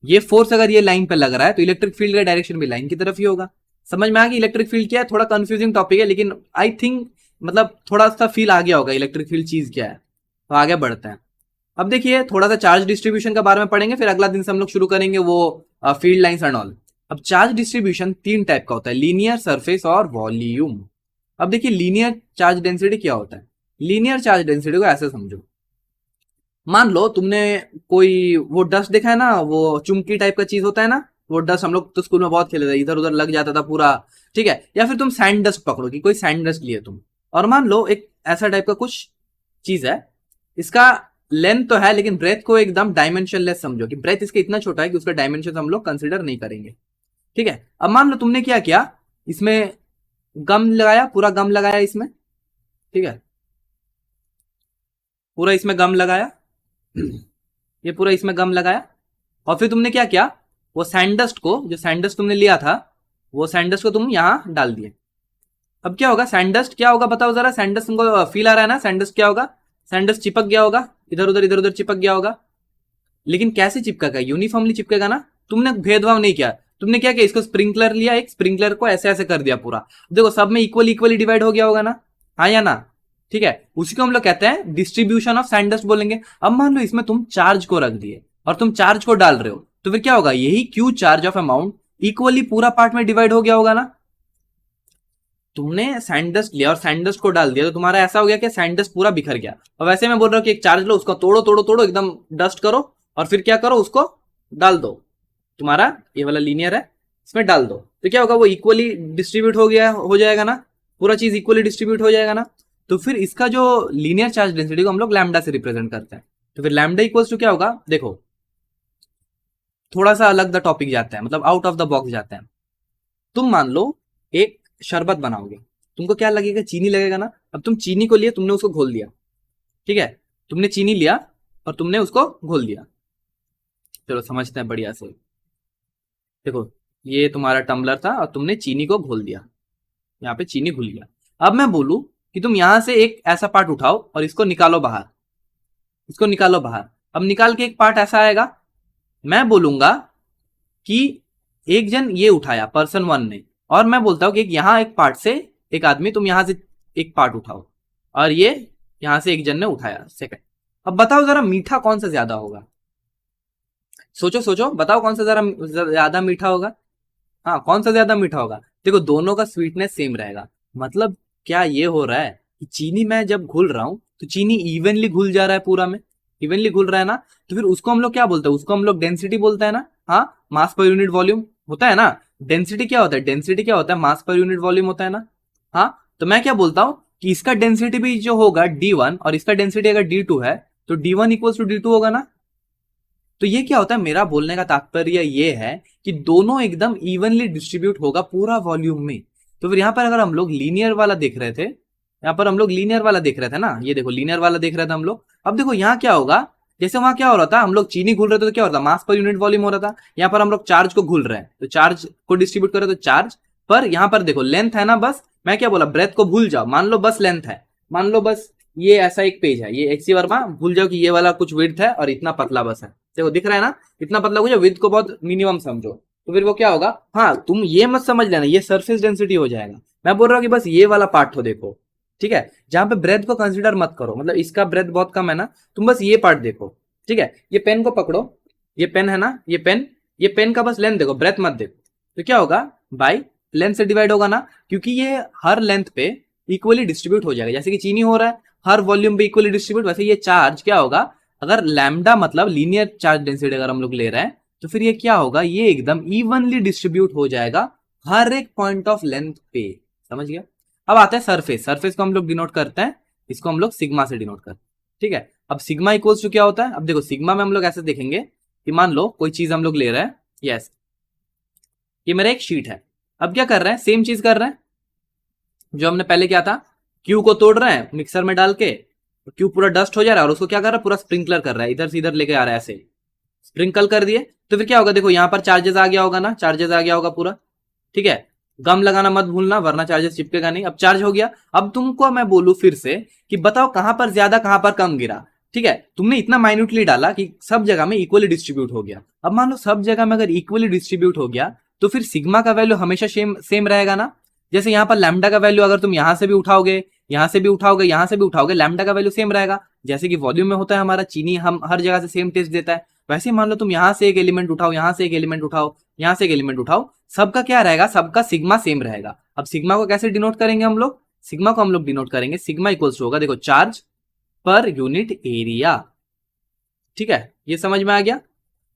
ये फोर्स अगर ये लाइन पे लग रहा है तो इलेक्ट्रिक फील्ड का डायरेक्शन भी लाइन की तरफ ही होगा। समझ में आ गया इलेक्ट्रिक फील्ड क्या है। थोड़ा कंफ्यूजिंग टॉपिक है, लेकिन आई थिंक मतलब थोड़ा सा फील आ गया होगा इलेक्ट्रिक फील्ड चीज क्या है। तो आगे बढ़ते हैं। अब देखिए थोड़ा सा चार्ज डिस्ट्रीब्यूशन के बारे में पढ़ेंगे, फिर अगला दिन से हम लोग शुरू करेंगे वो फील्ड लाइंस एंड ऑल। अब चार्ज डिस्ट्रीब्यूशन 3 टाइप का होता है, लीनियर, सरफेस और वॉल्यूम। अब देखिए लीनियर चार्ज डेंसिटी क्या होता है। लीनियर चार्ज डेंसिटी को ऐसे समझो, मान लो तुमने कोई वो डस्ट देखा है ना, वो चुमकी टाइप का चीज होता है ना, वो डस्ट हम लोग तो स्कूल में बहुत खेले थे, इधर उधर लग जाता था पूरा। ठीक है, या फिर तुम सैंड डस्ट पकड़ो, कि कोई सैंड डस्ट लिए तुम, और मान लो एक ऐसा टाइप का कुछ चीज है, इसका लेंथ तो है लेकिन ब्रेथ को एकदम डायमेंशनलेस समझो, कि ब्रेथ इसका इतना छोटा है कि उसका डायमेंशन हम लोग कंसिडर नहीं करेंगे। ठीक है, अब मान लो तुमने क्या किया, इसमें गम लगाया, पूरा गम लगाया इसमें। ठीक है, पूरा इसमें गम लगाया, ये पूरा इसमें गम लगाया, और फिर तुमने क्या किया, वो सैंडस्ट को, जो सैंडस्ट तुमने लिया था, वो सैंडस्ट को तुम यहां डाल दिए। अब क्या होगा, सैंडस्ट क्या होगा बताओ जरा, सैंडस्ट तुमको फील आ रहा है ना, सैंडस्ट क्या होगा, सैंडस्ट चिपक गया होगा, इधर उधर चिपक गया होगा। लेकिन कैसे चिपकेगा, यूनिफॉर्मली चिपकेगा ना। तुमने भेदभाव नहीं किया, तुमने क्या किया, इसको स्प्रिंकलर लिया, एक स्प्रिंकलर को ऐसे ऐसे कर दिया पूरा, देखो सब में इक्वली इक्वली डिवाइड हो गया होगा ना, हाँ या ना। ठीक है, उसी को हम लोग कहते हैं डिस्ट्रीब्यूशन ऑफ सैंडस्ट बोलेंगे। अब मान लो इसमें तुम चार्ज को रख दिए और तुम चार्ज को डाल रहे हो, तो फिर क्या होगा, यही Q charge of amount equally पूरा पार्ट में डिवाइड हो गया होगा ना। तुमने सैंडस्ट लिया और सैंडस्ट को डाल दिया, तो तुम्हारा ऐसा हो गया कि सैंडस्ट पूरा बिखर गया। और वैसे मैं बोल रहा हूँ कि एक चार्ज लो, उसको तोड़ो तोड़ो तोड़ो, एकदम डस्ट करो, और फिर क्या करो, उसको डाल दो, तुम्हारा ये वाला लीनियर है, इसमें डाल दो, तो क्या होगा, वो इक्वली डिस्ट्रीब्यूट हो गया, हो जाएगा ना, पूरा चीज इक्वली डिस्ट्रीब्यूट हो जाएगा ना। तो फिर इसका जो लीनियर चार्ज डेंसिटी को हम लोग लैम्डा से रिप्रेजेंट करते हैं। तो फिर लैम्डा इक्वल्स टू क्या होगा, देखो थोड़ा सा अलग द टॉपिक जाते हैं, मतलब आउट ऑफ द बॉक्स जाते हैं। तुम मान लो एक शरबत बनाओगे, तुमको क्या लगेगा, चीनी लगेगा ना। अब तुम चीनी को लिए, तुमने उसको घोल दिया, ठीक है, तुमने चीनी लिया और तुमने उसको घोल दिया। चलो समझते हैं बढ़िया से। देखो ये तुम्हारा टम्बलर था और तुमने चीनी को घोल दिया, यहाँ पे चीनी घुल गया। अब मैं बोलूं कि तुम यहां से एक ऐसा पार्ट उठाओ और इसको निकालो बाहर, इसको निकालो बाहर। अब निकाल के एक पार्ट ऐसा आएगा, मैं बोलूंगा कि एक जन ये उठाया, पर्सन वन ने, और मैं बोलता हूं कि यहाँ एक पार्ट से एक आदमी, तुम यहां से एक पार्ट उठाओ, और ये यहां से एक जन ने उठाया सेकंड। अब बताओ जरा मीठा कौन सा ज्यादा होगा, सोचो सोचो, बताओ कौन सा जरा ज्यादा मीठा होगा। हाँ, कौन सा ज्यादा मीठा होगा, देखो दोनों का स्वीटनेस सेम रहेगा। मतलब क्या ये हो रहा है कि चीनी में जब घुल रहा हूं तो चीनी इवनली घुल जा रहा है, पूरा में इवनली घुल रहा है ना। तो फिर उसको हम लोग क्या बोलते हैं, उसको हम लोग डेंसिटी बोलते हैं ना। हाँ, मास पर यूनिट वॉल्यूम होता है ना। डेंसिटी क्या होता है, डेंसिटी क्या होता है, मास पर यूनिट वॉल्यूम होता है ना। हाँ, तो मैं क्या बोलता हूँ कि इसका डेंसिटी भी जो होगा D1, और इसका डेंसिटी अगर D2 है, तो D1 इक्वल्स टू D2 होगा ना। तो ये क्या होता है, मेरा बोलने का तात्पर्य ये है कि दोनों एकदम इवनली डिस्ट्रीब्यूट होगा पूरा वॉल्यूम में। तो फिर यहाँ पर अगर हम लोग लीनियर वाला देख रहे थे, यहाँ पर हम लोग लीनियर वाला देख रहे थे ना, ये देखो लीनियर वाला देख रहे थे हम लोग। अब देखो यहाँ क्या होगा, जैसे वहां क्या हो रहा था, हम लोग चीनी घुल रहे थे तो क्या हो रहा था, मास पर यूनिट वॉल्यूम हो रहा था। यहाँ पर हम लोग चार्ज को घुल रहे हैं, तो चार्ज को डिस्ट्रीब्यूट कर रहे तो चार्ज पर, यहाँ पर देखो लेंथ है ना, बस मैं क्या बोला, ब्रेथ को भूल जाओ, मान लो बस लेंथ है, मान लो बस ये ऐसा एक पेज है, ये एक्सी वर्मा, भूल जाओ कि ये वाला कुछ विड्थ है और इतना पतला बस है। देखो दिख रहा है ना, इतना पतला हो, विड्थ को बहुत मिनिमम समझो। तो फिर वो क्या होगा, हाँ तुम ये मत समझ लेना ये सरफेस डेंसिटी हो जाएगा। मैं बोल रहा हूँ कि बस ये वाला पार्ट हो देखो, ठीक है, जहां पे ब्रेथ को कंसीडर मत करो, मतलब इसका ब्रेथ बहुत कम है ना, तुम बस ये पार्ट देखो। ठीक है, ये पेन को पकड़ो, ये पेन है ना, ये पेन का बस लेंथ देखो, ब्रेथ मत देखो। तो क्या होगा, बाई लेंथ से डिवाइड होगा ना, क्योंकि ये हर लेंथ पे इक्वली डिस्ट्रीब्यूट हो जाएगा। जैसे कि चीनी हो रहा है हर वॉल्यूम पे इक्वली डिस्ट्रीब्यूट, वैसे ये चार्ज क्या होगा, अगर लैम्डा मतलब लीनियर चार्ज डेंसिटी अगर हम लोग ले रहे हैं, तो फिर ये क्या होगा, ये एकदम इवनली डिस्ट्रीब्यूट हो जाएगा हर एक पॉइंट ऑफ लेंथ पे। समझ गया। अब आता है सरफेस, सरफेस को हम लोग डिनोट करते हैं, इसको हम लोग सिग्मा से डिनोट करते हैं। ठीक है, अब सिग्मा इक्वल्स टू क्या होता है, अब देखो सिग्मा में हम लोग ऐसे देखेंगे कि मान लो कोई चीज हम लोग ले रहे हैं, यस ये मेरा एक शीट है। अब क्या कर रहे हैं, सेम चीज कर रहे हैं जो हमने पहले किया था, क्यू को तोड़ रहे हैं मिक्सर में डाल के, क्यू पूरा डस्ट हो जा रहा है, और उसको क्या कर रहा है, पूरा स्प्रिंकलर कर रहा है, इधर से इधर लेके आ रहा है, ऐसे स्प्रिंकल कर दिए। तो फिर क्या होगा, देखो यहाँ पर चार्जेस आ गया होगा ना, चार्जेस आ गया होगा पूरा। ठीक है, गम लगाना मत भूलना वरना चार्जेस चिपकेगा नहीं। अब चार्ज हो गया, अब तुमको मैं बोलूं फिर से कि बताओ कहां पर ज्यादा कहां पर कम गिरा। ठीक है, तुमने इतना माइन्यूटली डाला कि सब जगह में इक्वली डिस्ट्रीब्यूट हो गया। अब मान लो सब जगह में अगर इक्वली डिस्ट्रीब्यूट हो गया, तो फिर सिग्मा का वैल्यू हमेशा सेम सेम रहेगा ना। जैसे यहाँ पर लैम्डा का वैल्यू अगर तुम यहां से भी उठाओगे, यहां से भी उठाओगे, यहां से भी उठाओगे, लैम्डा का वैल्यू सेम रहेगा। जैसे कि वॉल्यूम में होता है हमारा, चीनी हम हर जगह से सेम टेस्ट देता है, वैसे ही मान लो तुम यहां से एक एलिमेंट उठाओ, यहां से एक एलिमेंट उठाओ, यहां से एक एलिमेंट उठाओ, सबका क्या रहेगा, सबका सिग्मा सेम रहेगा। अब सिग्मा को कैसे डिनोट करेंगे हम लोग, सिग्मा को हम लोग डिनोट करेंगे, सिग्मा इक्वल्स होगा देखो चार्ज पर यूनिट एरिया। ठीक है, ये समझ में आ गया।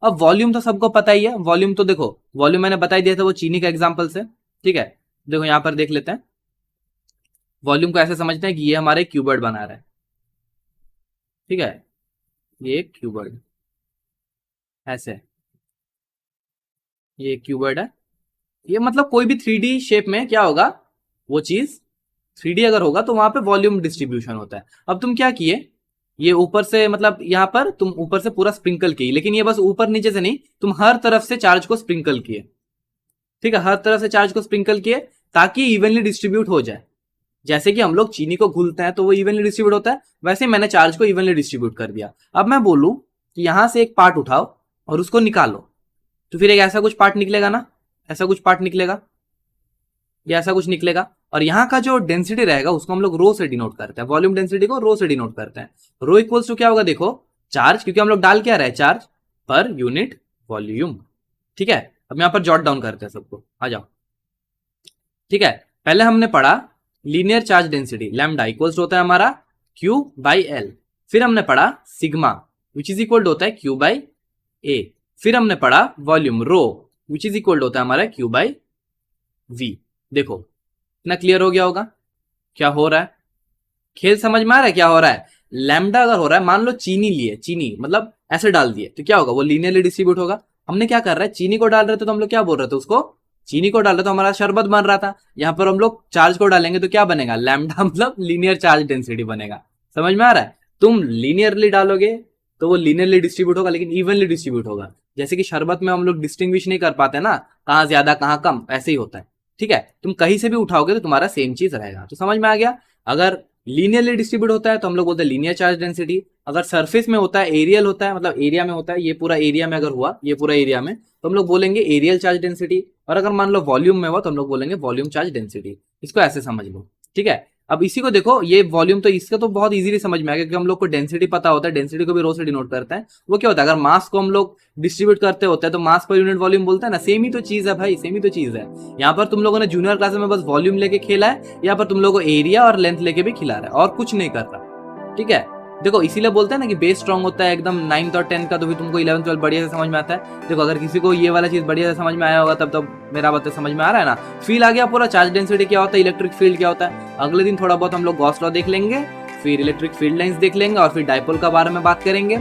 अब वॉल्यूम तो सबको पता ही है, वॉल्यूम तो देखो, वॉल्यूम मैंने बता ही दिया था वो चीनी का एग्जांपल से। ठीक है, देखो यहां पर देख लेते हैं, वॉल्यूम को ऐसे समझते हैं कि ये हमारे क्यूबर्ड बना रहा है। ठीक है, ये क्यूबर्ड ऐसे, ये क्यूबर्ड है, ये मतलब कोई भी 3D शेप में क्या होगा, वो चीज 3D अगर होगा तो वहां पे वॉल्यूम डिस्ट्रीब्यूशन होता है। अब तुम क्या किए, ये ऊपर से मतलब यहाँ पर तुम ऊपर से पूरा स्प्रिंकल किए, लेकिन ये बस ऊपर नीचे से नहीं, तुम हर तरफ से चार्ज को स्प्रिंकल किए। ठीक है, हर तरफ से चार्ज को स्प्रिंकल किए ताकि इवनली डिस्ट्रीब्यूट हो जाए। जैसे कि हम लोग चीनी को घुलते हैं तो वो इवनली डिस्ट्रीब्यूट होता है, वैसे ही मैंने चार्ज को इवनली डिस्ट्रीब्यूट कर दिया। अब मैं बोलूं कि यहां से एक पार्ट उठाओ और उसको निकालो, तो फिर एक ऐसा कुछ पार्ट निकलेगा ना, ऐसा कुछ पार्ट निकलेगा, या ऐसा कुछ निकलेगा। और यहाँ का जो डेंसिटी रहेगा उसको हम लोग रो से डिनोट करते हैं, वॉल्यूम डेंसिटी को रो से डिनोट करते हैं। रो इक्वल्स टू क्या होगा, देखो चार्ज, क्योंकि हम लोग डाल क्या रहे हैं, चार्ज पर यूनिट वॉल्यूम। ठीक है, अब यहाँ पर जॉट डाउन करते हैं सबको, आ जाओ। ठीक है, पहले हमने पढ़ा linear charge density lambda equals होता है हमारा क्यू बाई एल। फिर हमने पढ़ा सिग्मा विच इज इक्वल होता है क्यू बाई ए। फिर हमने पढ़ा volume rho which is equal होता है हमारा क्यू बाई वी। देखो इतना क्लियर हो गया होगा क्या हो रहा है, खेल समझ में आ रहा है क्या हो रहा है। लैम्डा अगर हो रहा है, मान लो चीनी लिए, चीनी मतलब ऐसे डाल दिए, तो क्या होगा, वो लीनियरली डिस्ट्रीब्यूट होगा। हमने क्या कर रहा है, चीनी को डाल रहे थे तो हम लोग क्या बोल रहे थे उसको, चीनी को डाल रहे तो हमारा शरबत बन रहा था। यहाँ पर हम लोग चार्ज को डालेंगे तो क्या बनेगा, लैम्डा मतलब लीनियर चार्ज डेंसिटी बनेगा। समझ में आ रहा है, तुम लीनियरली डालोगे तो वो लीनियरली डिस्ट्रीब्यूट होगा, लेकिन इवनली डिस्ट्रीब्यूट होगा। जैसे कि शरबत में हम लोग डिस्टिंग्विश नहीं कर पाते ना, कहाँ ज्यादा कहाँ कम, ऐसे ही होता है। ठीक है, तुम कहीं से भी उठाओगे तो तुम्हारा सेम चीज रहेगा। तो समझ में आ गया, अगर लीनियरली डिस्ट्रीब्यूट होता है तो हम लोग बोलते हैं लीनियर चार्ज डेंसिटी। अगर सरफेस में होता है, एरियल होता है, मतलब एरिया में होता है, ये पूरा एरिया में अगर हुआ, ये पूरा एरिया में, तो हम लोग बोलेंगे एरियल चार्ज डेंसिटी। और अगर मान लो वॉल्यूम में हुआ तो हम लोग बोलेंगे वॉल्यूम चार्ज डेंसिटी। इसको ऐसे समझ लो। ठीक है, अब इसी को देखो, ये वॉल्यूम तो इसका तो बहुत इजीली समझ में आ गया, क्योंकि हम लोग को डेंसिटी पता होता है, डेंसिटी को भी रो से डिनोट करते हैं। वो क्या होता है, अगर मास को हम लोग डिस्ट्रीब्यूट करते होते हैं तो मास पर यूनिट वॉल्यूम बोलते हैं ना, सेम ही तो चीज है भाई, सेम ही तो चीज है। यहाँ पर तुम लोगों ने जूनियर क्लास में बस वॉल्यूम लेके खेला है, यहाँ पर तुम लोगों को एरिया और लेंथ लेके भी खिला रहा है, और कुछ नहीं कर रहा। ठीक है, देखो इसीलिए बोलते हैं ना कि बेस स्ट्रॉन्ग होता है एकदम 9th और 10th का, तो भी तुमको 11th 12th बढ़िया से समझ में आता है। देखो अगर किसी को ये वाला चीज बढ़िया से समझ में आया होगा तब तो मेरा बात समझ में आ रहा है ना, फील आ गया पूरा, चार्ज डेंसिटी क्या होता है, इलेक्ट्रिक फील्ड क्या होता है। अगले दिन थोड़ा बहुत हम लोग गॉस लॉ देख लेंगे, फिर इलेक्ट्रिक फील्ड लाइंस देख लेंगे, और फिर डायपोल का बारे में बात करेंगे।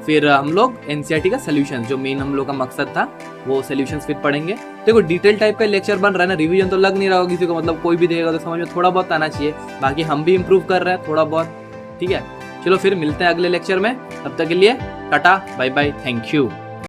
फिर हम लोग एनसीईआरटी का सोल्यूशन, जो मेन हम लोग का मकसद था, वो सोल्यूशन फिर पढ़ेंगे। देखो डिटेल टाइप का लेक्चर बन रहा है ना, रिवीजन तो लग नहीं रहा होगा किसी को, मतलब कोई भी देखेगा तो समझ में थोड़ा बहुत आना चाहिए। बाकी हम भी इम्प्रूव कर रहे हैं थोड़ा बहुत। ठीक है, चलो फिर मिलते हैं अगले लेक्चर में, तब तक के लिए tata bye bye, thank you.